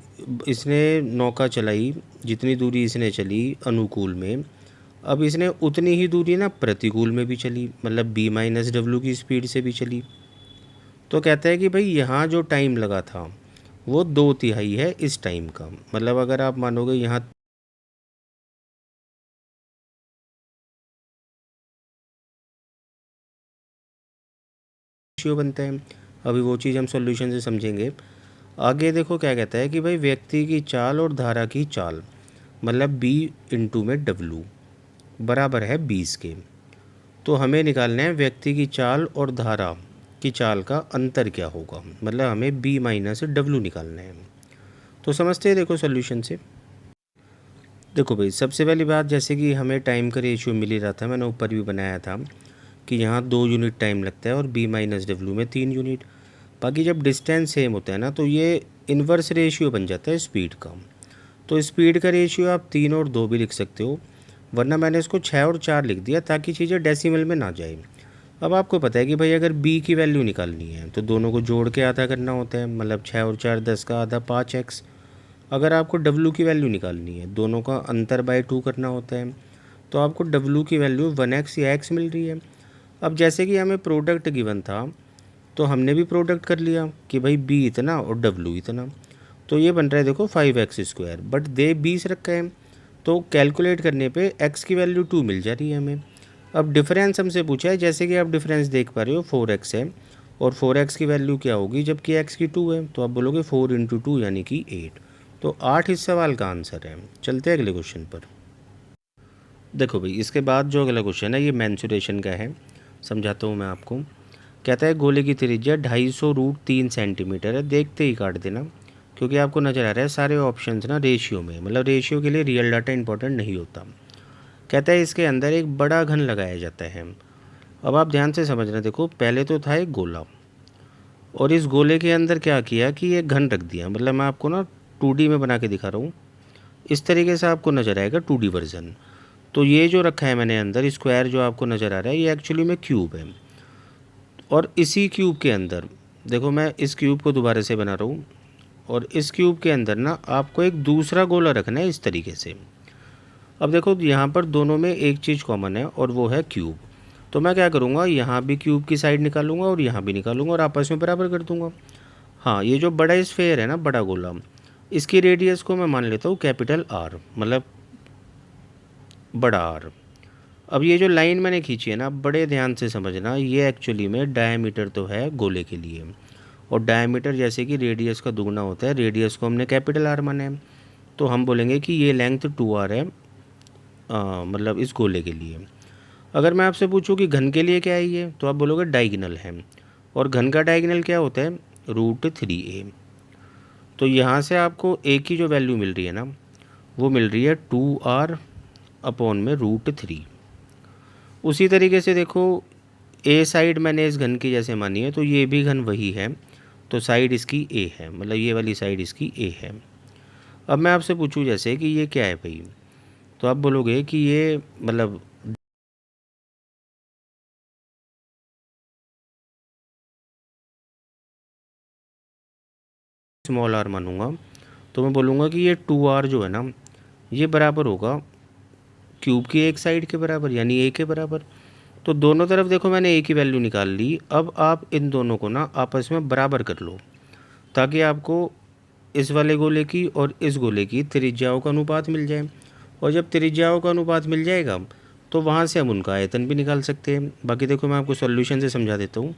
इसने नौका चलाई, जितनी दूरी इसने चली अनुकूल में, अब इसने उतनी ही दूरी ना प्रतिकूल में भी चली, मतलब b माइनस डब्लू की स्पीड से भी चली। तो कहता है कि भाई यहाँ जो टाइम लगा था वो 2/3 है इस टाइम का, मतलब अगर आप मानोगे यहाँ रेशियो बनता है। अभी वो चीज़ हम सॉल्यूशन से समझेंगे। आगे देखो क्या कहता है कि भाई व्यक्ति की चाल और धारा की चाल, मतलब b इंटू में w बराबर है 20 के। तो हमें निकालना है व्यक्ति की चाल और धारा की चाल का अंतर क्या होगा, मतलब हमें b माइनस डब्लू निकालना है। तो समझते हैं देखो सॉल्यूशन से। देखो भाई सबसे पहली बात, जैसे कि हमें टाइम का रेशियो मिल ही रहा था, मैंने ऊपर भी बनाया था कि यहाँ 2 यूनिट टाइम लगता है और b माइनस डब्लू में 3 यूनिट। बाकी जब डिस्टेंस सेम होता है ना तो ये इन्वर्स रेशियो बन जाता है स्पीड का। तो स्पीड का रेशियो आप 3 और 2 भी लिख सकते हो, वरना मैंने इसको 6 और 4 लिख दिया ताकि चीज़ें डेसिमल में ना जाए। अब आपको पता है कि भाई अगर b की वैल्यू निकालनी है तो दोनों को जोड़ के आधा करना होता है, मतलब 6 और 4 10 का आधा 5x। अगर आपको w की वैल्यू निकालनी है, दोनों का अंतर बाय 2 करना होता है, तो आपको w की वैल्यू 1x या x मिल रही है। अब जैसे कि हमें प्रोडक्ट गिवन था तो हमने भी प्रोडक्ट कर लिया कि भाई b इतना और w इतना, तो ये बन रहा है देखो 5x², बट दे 20 रखा है, तो कैलकुलेट करने पे x की वैल्यू 2 मिल जा रही है हमें। अब डिफरेंस हमसे पूछा है, जैसे कि आप डिफरेंस देख पा रहे हो 4x है, और 4x की वैल्यू क्या होगी जबकि x की 2 है, तो आप बोलोगे 4 इंटू 2 यानी कि 8। तो 8 इस सवाल का आंसर है। चलते हैं अगले क्वेश्चन पर। देखो भाई, इसके बाद जो अगला क्वेश्चन है ये मेंसुरेशन का है, समझाता हूँ मैं आपको। कहता है गोले की त्रिज्या 250√3 सेंटीमीटर है, देखते ही काट देना, क्योंकि आपको नज़र आ रहा है सारे ऑप्शंस ना रेशियो में, मतलब रेशियो के लिए रियल डाटा इंपॉर्टेंट नहीं होता। कहता है इसके अंदर एक बड़ा घन लगाया जाता है। अब आप ध्यान से समझना, देखो पहले तो था एक गोला, और इस गोले के अंदर क्या किया कि ये घन रख दिया, मतलब मैं आपको ना 2D में बना के दिखा रहा हूँ, इस तरीके से आपको नज़र आएगा 2D वर्जन। तो ये जो रखा है मैंने अंदर स्क्वायर जो आपको नज़र आ रहा है, ये एक्चुअली में क्यूब है। और इसी क्यूब के अंदर देखो, मैं इस क्यूब को दोबारा से बना रहा हूँ, और इस क्यूब के अंदर ना आपको एक दूसरा गोला रखना है इस तरीके से। अब देखो यहाँ पर दोनों में एक चीज़ कॉमन है और वो है क्यूब। तो मैं क्या करूँगा, यहाँ भी क्यूब की साइड निकालूंगा और यहाँ भी निकालूंगा और आपस में बराबर कर दूंगा। हाँ, ये जो बड़ा स्फेयर है ना, बड़ा गोला, इसकी रेडियस को मैं मान लेता हूँ कैपिटल आर, मतलब बड़ा आर। अब ये जो लाइन मैंने खींची है ना, बड़े ध्यान से समझना, ये एक्चुअली में डायमीटर तो है गोले के लिए, और डायमीटर जैसे कि रेडियस का दुगना होता है, रेडियस को हमने कैपिटल आर माना है, तो हम बोलेंगे कि ये लेंथ 2r है, मतलब इस गोले के लिए। अगर मैं आपसे पूछूं कि घन के लिए क्या है ये, तो आप बोलोगे डायगोनल है, और घन का डायगोनल क्या होता है, √3a। तो यहाँ से आपको a की जो वैल्यू मिल रही है ना, वो मिल रही है 2r अपॉन में √3। उसी तरीके से देखो, ए साइड मैंने इस घन की जैसे मानी है, तो ये भी घन वही है, तो साइड इसकी ए है, मतलब ये वाली साइड इसकी ए है। अब मैं आपसे पूछूं जैसे कि ये क्या है भाई, तो आप बोलोगे कि ये मतलब स्मॉल आर मानूंगा, तो मैं बोलूँगा कि ये 2r जो है ना, ये बराबर होगा क्यूब की एक साइड के बराबर, यानी ए के बराबर। तो दोनों तरफ देखो मैंने ए की वैल्यू निकाल ली। अब आप इन दोनों को ना आपस में बराबर कर लो, ताकि आपको इस वाले गोले की और इस गोले की त्रिज्याओं का अनुपात मिल जाए। और जब त्रिज्याओं का अनुपात मिल जाएगा, तो वहाँ से हम उनका आयतन भी निकाल सकते हैं। बाकी देखो मैं आपको सॉल्यूशन से समझा देता हूँ।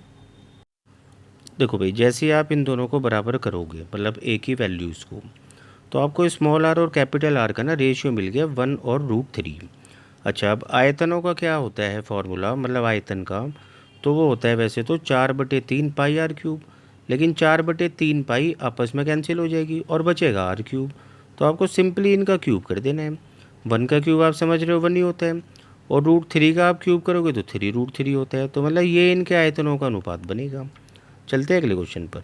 देखो भाई, जैसे आप इन दोनों को बराबर करोगे, मतलब ए की वैल्यूज़ को, तो आपको स्मॉल आर और कैपिटल आर का ना रेशियो मिल गया 1 और √3। अच्छा, अब आयतनों का क्या होता है फॉर्मूला, मतलब आयतन का, तो वो होता है वैसे तो 4/3 पाई आर क्यूब, लेकिन 4/3 पाई आपस में कैंसिल हो जाएगी और बचेगा आर क्यूब। तो आपको सिंपली इनका क्यूब कर देना है। 1 का क्यूब आप समझ रहे हो 1 ही होता है, और √3 का आप क्यूब करोगे तो 3√3 होता है। तो मतलब ये इनके आयतनों का अनुपात बनेगा। चलते हैं अगले क्वेश्चन पर।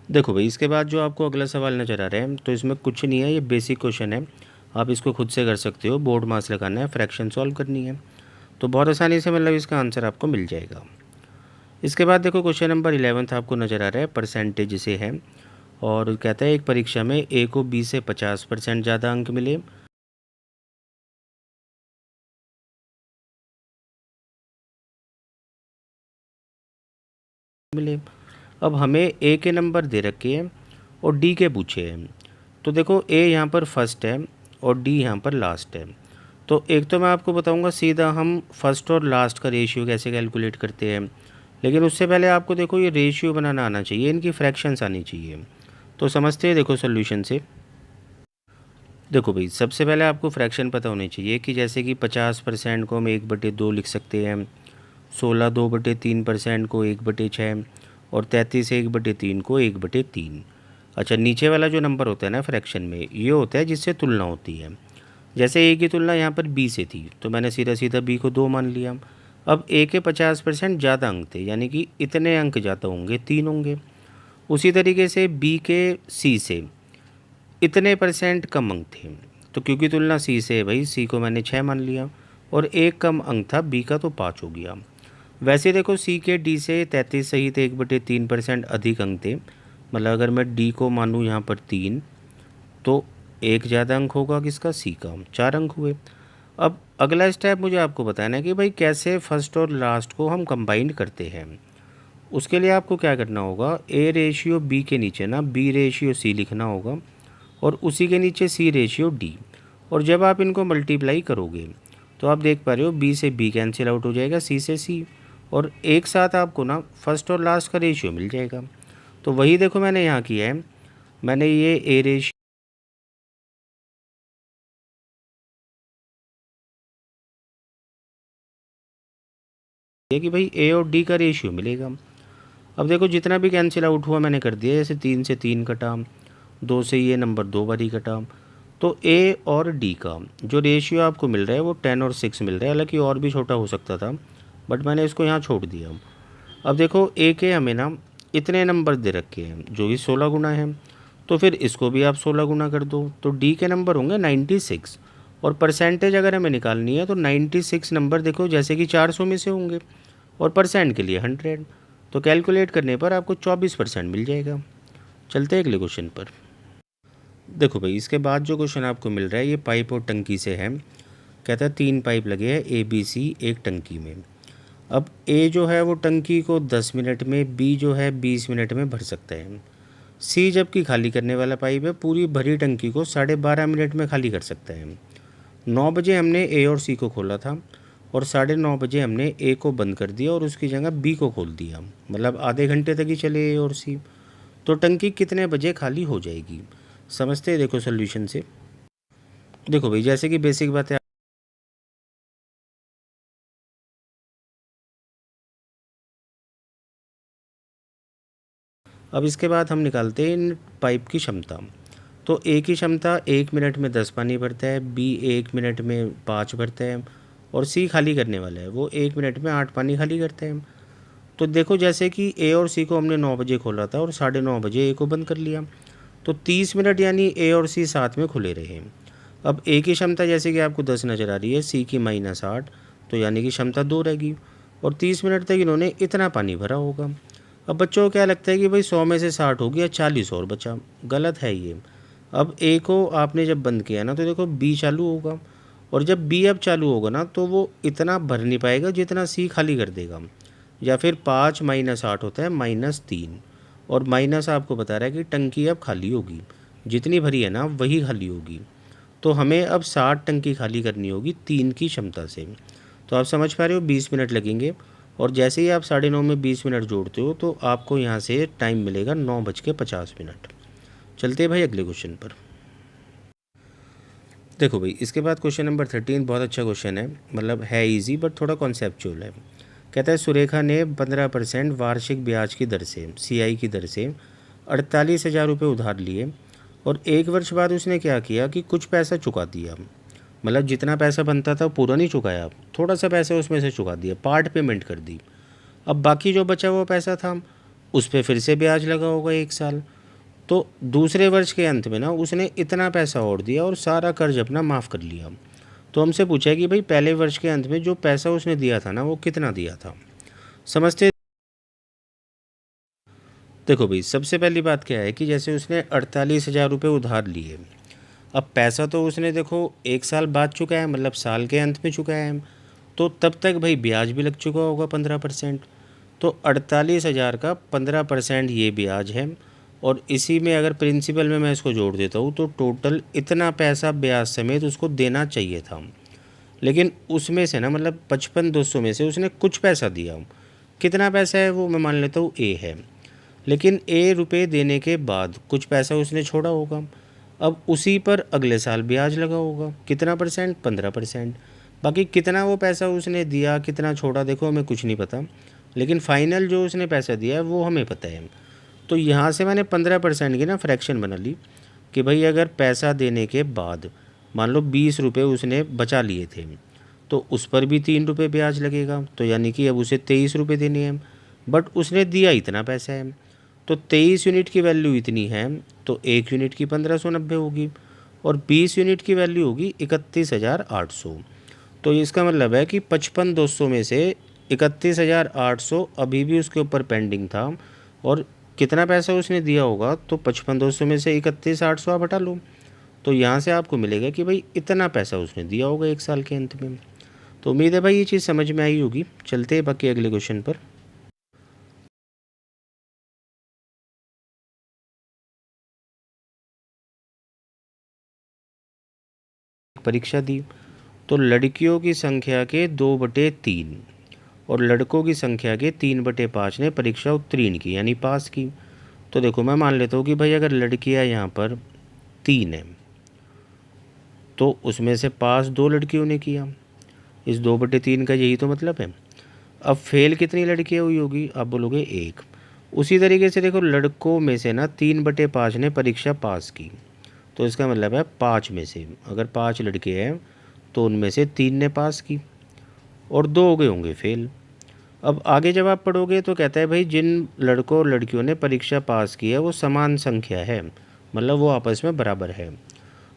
देखो भाई, इसके बाद जो आपको अगला सवाल नज़र आ रहा है, तो इसमें कुछ नहीं है, ये बेसिक क्वेश्चन है, आप इसको खुद से कर सकते हो। बोर्ड मास लगाना है, फ्रैक्शन सॉल्व करनी है, तो बहुत आसानी से मतलब इसका आंसर आपको मिल जाएगा। इसके बाद देखो क्वेश्चन नंबर 11 आपको नज़र आ रहा है, परसेंटेज से है, और कहता है एक परीक्षा में ए को बी से 50% ज़्यादा अंक मिले। अब हमें ए के नंबर दे रखे हैं और डी के पूछे हैं। तो देखो, ए यहाँ पर फर्स्ट है और डी यहाँ पर लास्ट है। तो एक तो मैं आपको बताऊंगा सीधा हम फर्स्ट और लास्ट का रेशियो कैसे कैलकुलेट करते हैं, लेकिन उससे पहले आपको देखो ये रेशियो बनाना आना चाहिए, इनकी फ्रैक्शंस आनी चाहिए। तो समझते हैं देखो सोल्यूशन से। देखो भाई, सबसे पहले आपको फ्रैक्शन पता होनी चाहिए कि जैसे कि 50% को हम 1/2 लिख सकते हैं, 16 2/3% को 1/6, और 33 1/3 को 1/3। अच्छा, नीचे वाला जो नंबर होता है ना फ्रैक्शन में, ये होता है जिससे तुलना होती है। जैसे ए की तुलना यहाँ पर बी से थी, तो मैंने सीधा सीधा बी को 2 मान लिया। अब ए के 50% ज़्यादा अंक थे, यानी कि इतने अंक ज़्यादा होंगे, 3 होंगे। उसी तरीके से बी के सी से इतने परसेंट कम अंक थे, तो क्योंकि तुलना सी से है भाई, सी को मैंने 6 मान लिया, और एक कम अंक था बी का, तो 5 हो गया। वैसे देखो, सी के डी से 33 सहित 1/3% अधिक अंक थे, मतलब अगर मैं डी को मानूँ यहाँ पर 3, तो एक ज़्यादा अंक होगा किसका, सी का, 4 अंक हुए। अब अगला स्टेप मुझे आपको बताना है कि भाई कैसे फर्स्ट और लास्ट को हम कंबाइन करते हैं। उसके लिए आपको क्या करना होगा, ए रेशियो बी के नीचे ना बी रेशियो सी लिखना होगा, और उसी के नीचे सी रेशियो डी। और जब आप इनको मल्टीप्लाई करोगे, तो आप देख पा रहे हो बी से बी कैंसिल आउट हो जाएगा, सी से सी, और एक साथ आपको ना फर्स्ट और लास्ट का रेशियो मिल जाएगा। तो वही देखो मैंने यहाँ किया है, मैंने ये ए रेशियो है कि भाई ए और डी का रेशियो मिलेगा। अब देखो जितना भी कैंसिल आउट हुआ मैंने कर दिया, जैसे 3 से 3 कटा, 2 से ये नंबर 2 बार ही कटा। तो ए और डी का जो रेशियो आपको मिल रहा है वो 10 और 6 मिल रहा है, हालांकि और भी छोटा हो सकता था बट मैंने इसको यहाँ छोड़ दिया। अब देखो ए के हमें ना इतने नंबर दे रखे हैं जो कि 16 गुना है, तो फिर इसको भी आप 16 गुना कर दो, तो डी के नंबर होंगे 96। और परसेंटेज अगर हमें निकालनी है तो 96 नंबर देखो जैसे कि 400 में से होंगे और परसेंट के लिए 100, तो कैलकुलेट करने पर आपको 24% मिल जाएगा। चलते हैं अगले क्वेश्चन पर। देखो भाई इसके बाद जो क्वेश्चन आपको मिल रहा है ये पाइप और टंकी से है। कहता है 3 पाइप लगे हैं ए बी सी एक टंकी में। अब ए जो है वो टंकी को 10 मिनट में, बी जो है 20 मिनट में भर सकता है। सी जबकि खाली करने वाला पाइप है पूरी भरी टंकी को 12.5 मिनट में खाली कर सकता है। 9 बजे हमने ए और सी को खोला था और 9:30 बजे हमने ए को बंद कर दिया और उसकी जगह बी को खोल दिया, मतलब आधे घंटे तक ही चले ए और सी। तो टंकी कितने बजे खाली हो जाएगी? समझते हैं देखो सोल्यूशन से। देखो भाई जैसे कि बेसिक बात है, अब इसके बाद हम निकालते हैं इन पाइप की क्षमता। तो ए की क्षमता 1 मिनट में 10 पानी भरता है, बी 1 मिनट में 5 भरता है और सी खाली करने वाला है वो 1 मिनट में 8 पानी खाली करता है। तो देखो जैसे कि ए और सी को हमने 9 बजे खोला था और 9:30 बजे ए को बंद कर लिया, तो 30 मिनट यानी ए और सी साथ में खुले रहे। अब ए की क्षमता जैसे कि आपको 10 नज़र आ रही है, सी की -8, तो यानी कि क्षमता 2 रहेगी और 30 मिनट तक इन्होंने इतना पानी भरा होगा। अब बच्चों को क्या लगता है कि भाई 100 में से 60 हो गया, 40 और बचा। गलत है ये। अब ए को आपने जब बंद किया ना तो देखो बी चालू होगा और जब बी अब चालू होगा ना तो वो इतना भर नहीं पाएगा जितना सी खाली कर देगा, या फिर 5 - 8 होता है -3, और माइनस आपको बता रहा है कि टंकी अब खाली होगी, जितनी भरी है ना वही खाली होगी। तो हमें अब 60 टंकी खाली करनी होगी 3 की क्षमता से। तो आप समझ पा रहे हो 20 मिनट लगेंगे और जैसे ही आप 9:30 में 20 मिनट जोड़ते हो तो आपको यहाँ से टाइम मिलेगा 9:50। चलते हैं भाई अगले क्वेश्चन पर। देखो भाई इसके बाद क्वेश्चन नंबर 13 बहुत अच्छा क्वेश्चन है, मतलब है इजी बट थोड़ा कॉन्सेप्चुअल है। कहता है सुरेखा ने 15% वार्षिक ब्याज की दर से, CI की दर से 48,000 रुपये उधार लिए और 1 वर्ष बाद उसने क्या किया कि कुछ पैसा चुका दिया, मतलब जितना पैसा बनता था पूरा नहीं चुकाया, थोड़ा सा पैसा उसमें से चुका दिया, पार्ट पेमेंट कर दी। अब बाकी जो बचा हुआ पैसा था उस पर फिर से ब्याज लगा होगा 1 साल। तो दूसरे वर्ष के अंत में ना उसने इतना पैसा और दिया और सारा कर्ज अपना माफ़ कर लिया। तो हमसे पूछा है कि भाई पहले वर्ष के अंत में जो पैसा उसने दिया था ना वो कितना दिया था। समझते। देखो भाई सबसे पहली बात क्या है कि जैसे उसने 48,000 रुपये उधार लिए, अब पैसा तो उसने देखो 1 साल बाद चुका है, मतलब साल के अंत में चुका है, तो तब तक भाई ब्याज भी लग चुका होगा 15%। तो 48,000 का 15% ये ब्याज है और इसी में अगर प्रिंसिपल में मैं इसको जोड़ देता हूँ तो टोटल इतना पैसा ब्याज समेत उसको देना चाहिए था। लेकिन उसमें से ना मतलब 55,200 में से उसने कुछ पैसा दिया। कितना पैसा है वो मैं मान लेता हूँ ए है, लेकिन ए रुपए देने के बाद कुछ पैसा उसने छोड़ा होगा। अब उसी पर अगले साल ब्याज लगा होगा, कितना परसेंट? 15%। बाकी कितना वो पैसा उसने दिया कितना छोड़ा देखो हमें कुछ नहीं पता, लेकिन फाइनल जो उसने पैसा दिया है वो हमें पता है। तो यहाँ से मैंने 15% की ना फ्रैक्शन बना ली कि भाई अगर पैसा देने के बाद मान लो 20 रुपये उसने बचा लिए थे तो उस पर भी 3 रुपये ब्याज लगेगा, तो यानी कि अब उसे 23 रुपये देने हैं, बट उसने दिया इतना पैसा है। तो 23 यूनिट की वैल्यू इतनी है तो 1 यूनिट की 1590 होगी और 20 यूनिट की वैल्यू होगी 31,800। तो इसका मतलब है कि 55,200 में से 31,800 अभी भी उसके ऊपर पेंडिंग था और कितना पैसा उसने दिया होगा, तो 55,200 में से 31,800 आप हटा लो, तो यहाँ से आपको मिलेगा कि भाई इतना पैसा उसने दिया होगा 1 साल के अंत में। तो उम्मीद है भाई ये चीज़ समझ में आई होगी। चलते हैं बाकी अगले क्वेश्चन पर। परीक्षा दी तो लड़कियों की संख्या के 2/3 और लड़कों की संख्या के 3/5 ने परीक्षा उत्तीर्ण की यानी पास की। तो देखो मैं मान लेता हूँ कि भाई अगर लड़कियाँ यहाँ पर 3 हैं तो उसमें से पास 2 लड़कियों ने किया, इस 2/3 का यही तो मतलब है। अब फेल कितनी लड़कियाँ हुई होगी, आप बोलोगे एक। उसी तरीके से देखो लड़कों में से ना 3/5 ने परीक्षा पास की, तो इसका मतलब है 5 में से अगर 5 लड़के हैं तो उनमें से 3 ने पास की और 2 हो गए होंगे फेल। अब आगे जब आप पढ़ोगे तो कहता है भाई जिन लड़कों और लड़कियों ने परीक्षा पास की है वो समान संख्या है, मतलब वो आपस में बराबर है।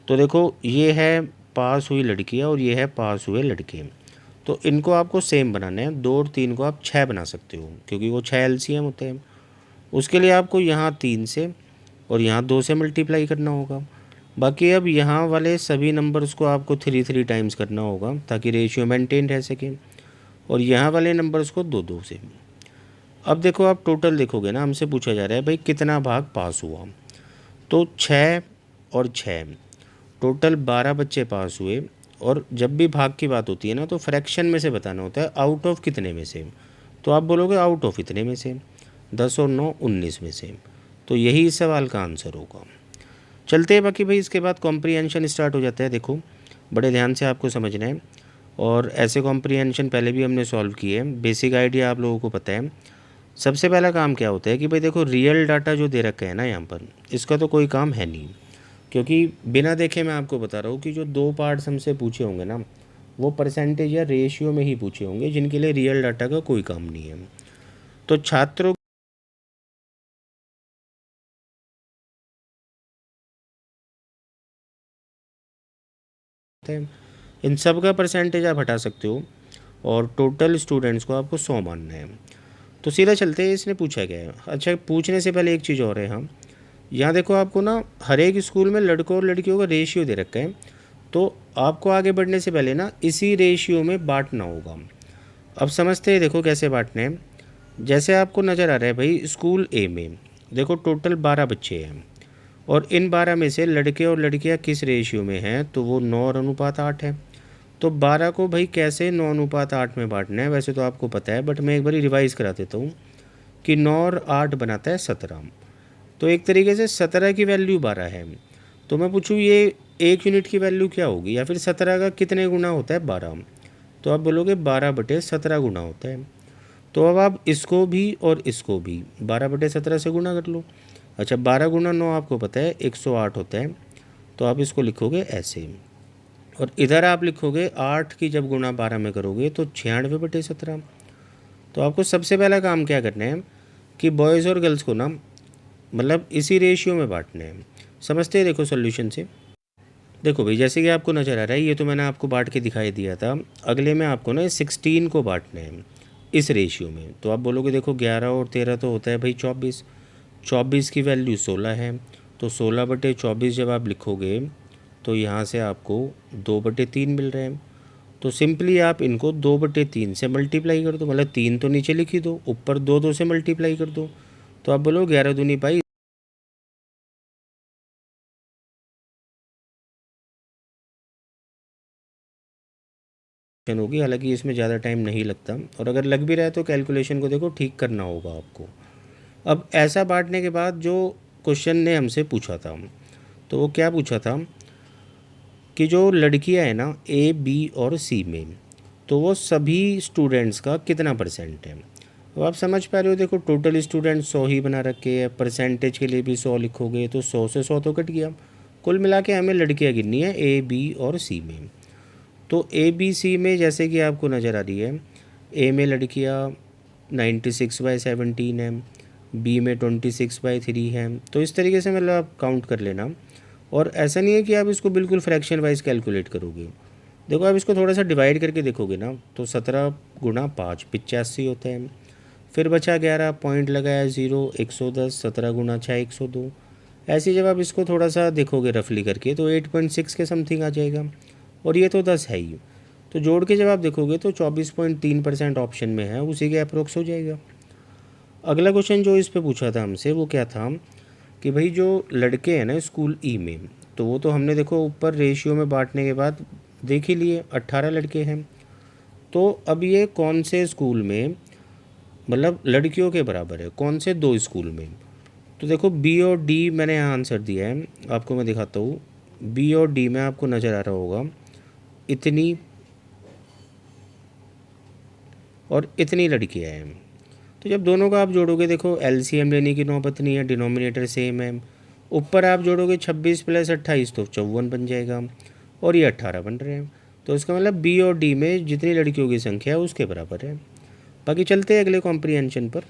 तो देखो ये है पास हुई लड़कियाँ और ये है पास हुए लड़के, तो इनको आपको सेम बनाना है। 2 और 3 को आप 6 बना सकते हो क्योंकि वो 6 एलसीएम होते हैं। उसके लिए आपको यहाँ 3 से और यहाँ 2 से मल्टीप्लाई करना होगा। बाकी अब यहाँ वाले सभी नंबर्स को आपको 3 टाइम्स करना होगा ताकि रेशियो मेंटेन रह सके, और यहाँ वाले नंबर्स को 2 से। अब देखो आप टोटल देखोगे ना, हमसे पूछा जा रहा है भाई कितना भाग पास हुआ, तो 6 और 6 टोटल 12 बच्चे पास हुए। और जब भी भाग की बात होती है ना तो फ्रैक्शन में से बताना होता है आउट ऑफ कितने में से, तो आप बोलोगे आउट ऑफ इतने में से, 10 और 9 19 में से। तो यही इस सवाल का आंसर होगा। चलते हैं बाकी भाई, इसके बाद कॉम्प्रीहेंशन स्टार्ट हो जाता है। देखो बड़े ध्यान से आपको समझना है, और ऐसे कॉम्प्रीहेंशन पहले भी हमने सॉल्व किए हैं, बेसिक आइडिया आप लोगों को पता है। सबसे पहला काम क्या होता है कि भाई देखो रियल डाटा जो दे रखा है ना यहाँ पर, इसका तो कोई काम है नहीं, क्योंकि बिना देखे मैं आपको बता रहा हूँ कि जो 2 पार्ट्स हमसे पूछे होंगे ना वो परसेंटेज या रेशियो में ही पूछे होंगे, जिनके लिए रियल डाटा का कोई काम नहीं है। तो छात्रों इन सब का परसेंटेज आप हटा सकते हो और टोटल स्टूडेंट्स को आपको 100 मानना है। तो सीधा चलते हैं, इसने पूछा क्या है। अच्छा पूछने से पहले एक चीज़ और है, हाँ यहाँ देखो आपको ना हर एक स्कूल में लड़कों और लड़कियों का रेशियो दे रखा है, तो आपको आगे बढ़ने से पहले ना इसी रेशियो में बांटना होगा। अब समझते हैं देखो कैसे बांटने हैं। जैसे आपको नज़र आ रहा है भाई स्कूल ए में देखो टोटल 12 बच्चे हैं, और इन 12 में से लड़के और लड़कियां किस रेशियो में हैं, तो वो 9:8 है। तो 12 को भाई कैसे 9:8 में बांटना है वैसे तो आपको पता है, बट मैं एक बार रिवाइज़ करा देता हूँ कि 9 और 8 बनाता है 17। तो एक तरीके से 17 की वैल्यू 12 है। तो मैं पूछूँ ये 1 यूनिट की वैल्यू क्या होगी, या फिर 17 का कितने गुना होता है 12, तो आप बोलोगे 12/17 गुना होता है। तो अब आप इसको भी और इसको भी 12/17 से गुना कर लो। अच्छा 12 × 9 आपको पता है 108 होता है, तो आप इसको लिखोगे ऐसे, और इधर आप लिखोगे 8 की जब गुना 12 में करोगे तो 96/17। तो आपको सबसे पहला काम क्या करना है कि बॉयज़ और गर्ल्स को ना मतलब इसी रेशियो में बांटने हैं। समझते हैं देखो सॉल्यूशन से। देखो भाई जैसे कि आपको नज़र आ रहा है ये तो मैंने आपको बांट के दिखाई दिया था। अगले में आपको ना 16 को बांटना है इस रेशियो में। तो आप बोलोगे देखो 11 और 13 तो होता है भाई 24, 24 की वैल्यू 16 है, तो 16/24 जब आप लिखोगे तो यहाँ से आपको 2/3 मिल रहे हैं। तो सिंपली आप इनको 2/3 से मल्टीप्लाई कर दो, मतलब 3 तो नीचे लिख ही दो, ऊपर 2 से मल्टीप्लाई कर दो। तो आप बोलो 11 दूनी पाई होगी। हालांकि इसमें ज़्यादा टाइम नहीं लगता, और अगर लग भी रहा है तो कैलकुलेशन को देखो ठीक करना होगा आपको। अब ऐसा बांटने के बाद जो क्वेश्चन ने हमसे पूछा था, तो वो क्या पूछा था कि जो लड़कियां हैं ना ए बी और सी में, तो वो सभी स्टूडेंट्स का कितना परसेंट है। अब आप समझ पा रहे हो, देखो टोटल स्टूडेंट 100 ही बना रखे हैं, परसेंटेज के लिए भी 100 लिखोगे तो 100 से 100 तो कट गया। कुल मिला के हमें लड़कियाँ गिननी है ए बी और सी में। तो ए बी सी में जैसे कि आपको नज़र आ रही है, ए में लड़कियाँ 96/17 है, बी में 26/3 है। तो इस तरीके से मतलब आप काउंट कर लेना, और ऐसा नहीं है कि आप इसको बिल्कुल फ्रैक्शन वाइज कैलकुलेट करोगे। देखो आप इसको थोड़ा सा डिवाइड करके देखोगे ना तो 17 × 5 85 होता है, फिर बचा 11 पॉइंट लगाया 0 110, 17 × 6 102। ऐसे जब आप इसको थोड़ा सा देखोगे रफली करके तो 8.6 के समथिंग आ जाएगा, और ये तो 10 है ही। तो जोड़ के जब आप देखोगे तो 24.3% ऑप्शन में है, उसी के अप्रोक्स हो जाएगा। अगला क्वेश्चन जो इस पे पूछा था हमसे वो क्या था कि भाई जो लड़के हैं ना स्कूल ई में, तो वो तो हमने देखो ऊपर रेशियो में बांटने के बाद देख ही लिए 18 लड़के हैं। तो अब ये कौन से स्कूल में मतलब लड़कियों के बराबर है, कौन से 2 स्कूल में। तो देखो बी और डी मैंने यहाँ आंसर दिया है, आपको मैं दिखाता हूँ। बी और डी में आपको नज़र आ रहा होगा इतनी और इतनी लड़कियाँ हैं। तो जब दोनों का आप जोड़ोगे, देखो एलसीएम लेने की नौबत नहीं है, डिनोमिनेटर सेम है। ऊपर आप जोड़ोगे 26 + 28 तो 54 बन जाएगा, और ये 18 बन रहे हैं। तो इसका मतलब बी और डी में जितनी लड़कियों की संख्या है उसके बराबर है। बाकी चलते हैं अगले कॉम्प्रीहेंशन पर।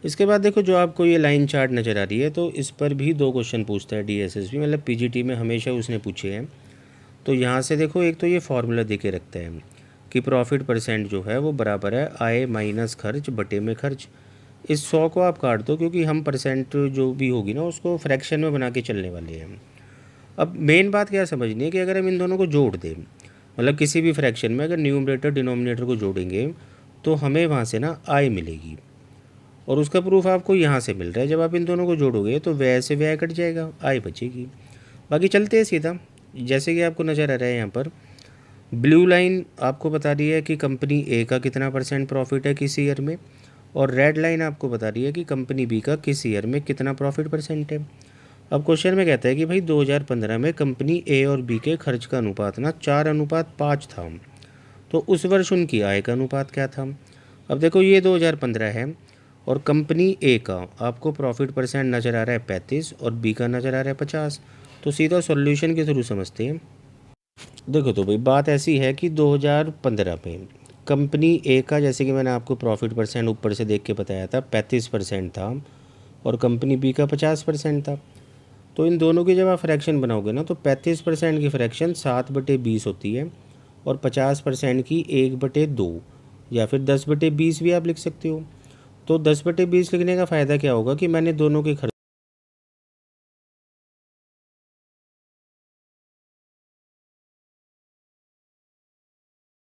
इसके बाद देखो जो आपको ये लाइन चार्ट नज़र आ रही है, तो इस पर भी 2 क्वेश्चन पूछता है डीएसएसबी, मतलब पीजीटी में हमेशा उसने पूछे हैं। तो यहाँ से देखो एक तो ये फार्मूला दे के रखते हैं कि प्रॉफिट परसेंट जो है वो बराबर है आय माइनस खर्च बटे में खर्च। इस 100 को आप काट दो, क्योंकि हम परसेंट जो भी होगी ना उसको फ्रैक्शन में बना के चलने वाले हैं। अब मेन बात क्या समझनी है कि अगर हम इन दोनों को जोड़ दें, मतलब किसी भी फ्रैक्शन में अगर न्यूमरेटर डिनोमिनेटर को जोड़ेंगे तो हमें वहाँ से ना आय मिलेगी, और उसका प्रूफ आपको यहाँ से मिल रहा है। जब आप इन दोनों को जोड़ोगे तो व्यय से व्यय कट जाएगा, आय बचेगी। बाकी चलते हैं सीधा, जैसे कि आपको नज़र आ रहा है यहाँ पर ब्लू लाइन आपको बता रही है कि कंपनी ए का कितना % प्रॉफिट है किस ईयर में, और रेड लाइन आपको बता रही है कि कंपनी बी का किस ईयर में कितना प्रॉफिट % है। अब क्वेश्चन में कहता है कि भाई 2015 में कंपनी ए और बी के खर्च का अनुपात ना 4:5 था, तो उस वर्ष उनकी आय का अनुपात क्या था। अब देखो ये 2015 है, और कंपनी ए का आपको प्रॉफिट % नज़र आ रहा है 35 और बी का नज़र आ रहा है 50। तो सीधा सॉल्यूशन के थ्रू समझते हैं। देखो तो भाई बात ऐसी है कि 2015 में कंपनी ए का, जैसे कि मैंने आपको प्रॉफिट % ऊपर से देख के बताया था, 35% था, और कंपनी बी का 50% था। तो इन दोनों की जब आप फ्रैक्शन बनाओगे ना, तो 35% की फ्रैक्शन 7/20 होती है, और 50% की 1/2, या फिर 10/20 भी आप लिख सकते हो। तो 10/20 लिखने का फ़ायदा क्या होगा कि मैंने दोनों के खर्च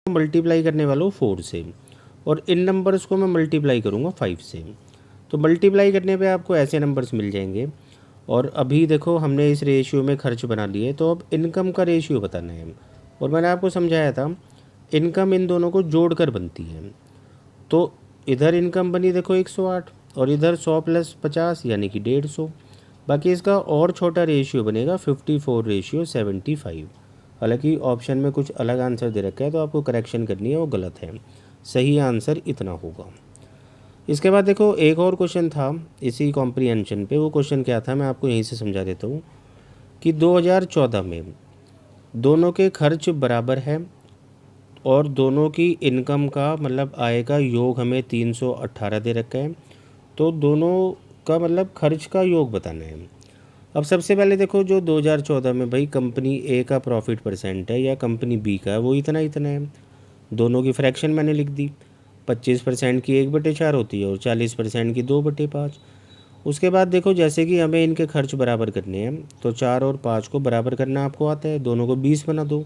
मल्टीप्लाई करने वाला हूँ 4 से, और इन नंबर्स को मैं मल्टीप्लाई करूँगा 5 से। तो मल्टीप्लाई करने पे आपको ऐसे नंबर्स मिल जाएंगे। और अभी देखो हमने इस रेशियो में खर्च बना लिए, तो अब इनकम का रेशियो बताना है। और मैंने आपको समझाया था इनकम इन दोनों को जोड़कर बनती है। तो इधर इनकम बनी देखो 108, और इधर 100 + 50 यानी कि 150। बाकी इसका और छोटा रेशियो बनेगा 54:75। हालांकि ऑप्शन में कुछ अलग आंसर दे रखा है, तो आपको करेक्शन करनी है, वो गलत है। सही आंसर इतना होगा। इसके बाद देखो एक और क्वेश्चन था इसी कॉम्प्रीहेंशन पे। वो क्वेश्चन क्या था मैं आपको यहीं से समझा देता हूँ कि 2014 में दोनों के खर्च बराबर है, और दोनों की इनकम का मतलब आय का योग हमें 318 दे रखा है। तो दोनों का मतलब खर्च का योग बताना है। अब सबसे पहले देखो जो 2014 में भाई कंपनी ए का प्रॉफिट % है या कंपनी बी का है, वो इतना इतना है। दोनों की फ्रैक्शन मैंने लिख दी, 25% की 1/4 होती है, और 40% की 2/5। उसके बाद देखो जैसे कि हमें इनके खर्च बराबर करने हैं, तो 4 और 5 को बराबर करना आपको आता है, दोनों को 20 बना दो।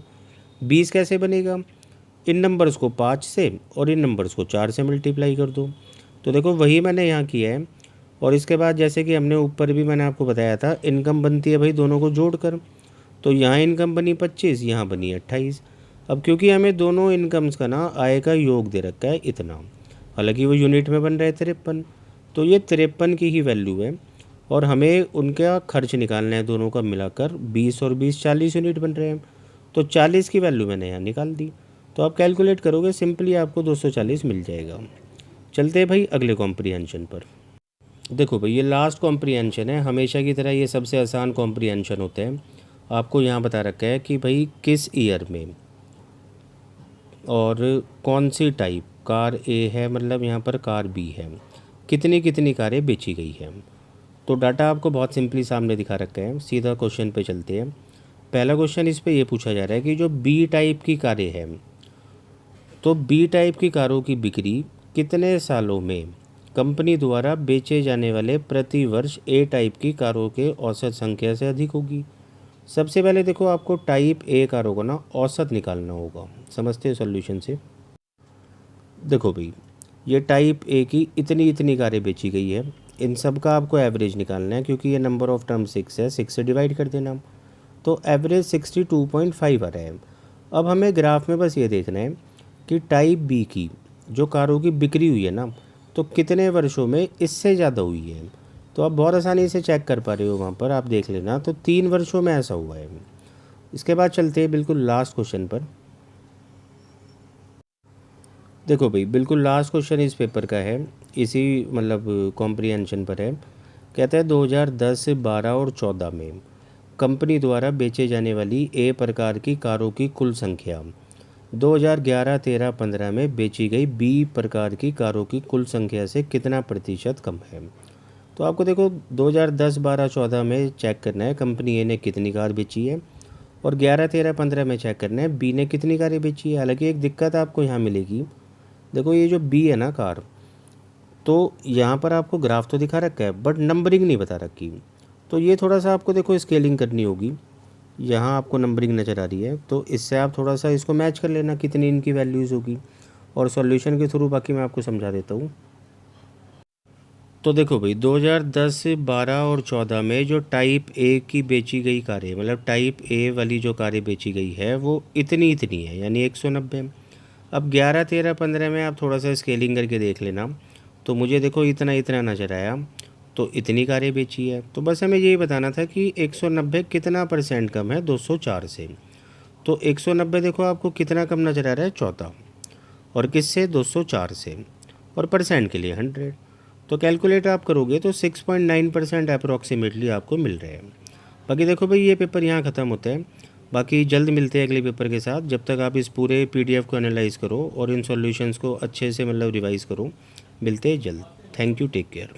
20 कैसे बनेगा, इन नंबर्स को 5 से और इन नंबर्स को 4 से मल्टीप्लाई कर दो। तो देखो वही मैंने यहाँ किया है। और इसके बाद जैसे कि हमने ऊपर भी मैंने आपको बताया था इनकम बनती है भाई दोनों को जोड़कर। तो यहाँ इनकम बनी 25, यहाँ बनी 28। अब क्योंकि हमें दोनों इनकम्स का ना आय का योग दे रखा है इतना, हालांकि वो यूनिट में बन रहा है 53, तो ये 53 की ही वैल्यू है। और हमें उनका खर्च निकालना है दोनों का मिलाकर, 20 और 20 40 यूनिट बन रहे हैं। तो 40 की वैल्यू मैंने यहाँ निकाल दी। तो आप कैलकुलेट करोगे सिंपली आपको 240 मिल जाएगा। चलते हैं भाई अगले कॉम्प्रीहेंशन पर। देखो भाई ये लास्ट कॉम्प्रीहेंशन है, हमेशा की तरह ये सबसे आसान कॉम्प्रीहेंशन होते हैं। आपको यहाँ बता रखा है कि भाई किस ईयर में और कौन सी टाइप कार ए है, मतलब यहाँ पर कार बी है, कितनी कितनी कारें बेची गई हैं। तो डाटा आपको बहुत सिंपली सामने दिखा रखा है। सीधा क्वेश्चन पे चलते हैं। पहला क्वेश्चन इस पे ये पूछा जा रहा है कि जो बी टाइप की कारें हैं, तो बी टाइप की कारों की बिक्री कितने सालों में कंपनी द्वारा बेचे जाने वाले प्रति वर्ष ए टाइप की कारों के औसत संख्या से अधिक होगी। सबसे पहले देखो आपको टाइप ए कारों का ना औसत निकालना होगा। समझते हैं सॉल्यूशन से। देखो भाई ये टाइप ए की इतनी इतनी कारें बेची गई है, इन सब का आपको एवरेज निकालना है, क्योंकि ये नंबर ऑफ टर्म 6 है, 6 से डिवाइड कर देना। तो एवरेज 62.5 आ रहा है। अब हमें ग्राफ में बस ये देखना है कि टाइप बी की जो कारों की बिक्री हुई है ना, तो कितने वर्षों में इससे ज़्यादा हुई है। तो आप बहुत आसानी से चेक कर पा रहे हो, वहाँ पर आप देख लेना, तो 3 वर्षों में ऐसा हुआ है। इसके बाद चलते हैं बिल्कुल लास्ट क्वेश्चन पर। देखो भाई, बिल्कुल लास्ट क्वेश्चन इस पेपर का है, इसी मतलब कॉम्प्रिहेंशन पर है। कहता है 2010, 12 और 14 में कंपनी द्वारा बेचे जाने वाली ए प्रकार की कारों की कुल संख्या 2011, 13, 15 में बेची गई बी प्रकार की कारों की कुल संख्या से कितना प्रतिशत कम है। तो आपको देखो 2010, 12, 14 में चेक करना है कंपनी ए ने कितनी कार बेची है, और 11, 13, 15 में चेक करना है बी ने कितनी कारें बेची है। हालांकि एक दिक्कत आपको यहाँ मिलेगी, देखो ये जो बी है ना कार, तो यहाँ पर आपको ग्राफ तो दिखा रखा है बट नंबरिंग नहीं बता रखी। तो ये थोड़ा सा आपको देखो स्केलिंग करनी होगी। यहाँ आपको नंबरिंग नज़र आ रही है, तो इससे आप थोड़ा सा इसको मैच कर लेना कितनी इनकी वैल्यूज़ होगी, और सॉल्यूशन के थ्रू बाकी मैं आपको समझा देता हूँ। तो देखो भाई 2010, 12 और 14 में जो टाइप ए की बेची गई कारें, मतलब टाइप ए वाली जो कारें बेची गई है वो इतनी इतनी है, यानी 190। अब 11, 13, 15 में आप थोड़ा सा स्केलिंग करके देख लेना, तो मुझे देखो इतना इतना नज़र आया, तो इतनी कारें बेची है। तो बस हमें यही बताना था कि 190 कितना परसेंट कम है 204 से। तो 190 देखो आपको कितना कम नज़र आ रहा है, चौथा, और किससे, 204 से, और परसेंट के लिए 100। तो कैलकुलेट आप करोगे तो 6.9% अप्रॉक्सीमेटली आपको मिल रहे हैं। बाकी देखो भाई ये पेपर यहाँ ख़त्म होता है, बाकी जल्द मिलते हैं अगले पेपर के साथ। जब तक आप इस पूरे पीडीएफ को एनालाइज करो और इन सॉल्यूशंस को अच्छे से मतलब रिवाइज़ करो। मिलते हैं जल्द। Thank you, take care.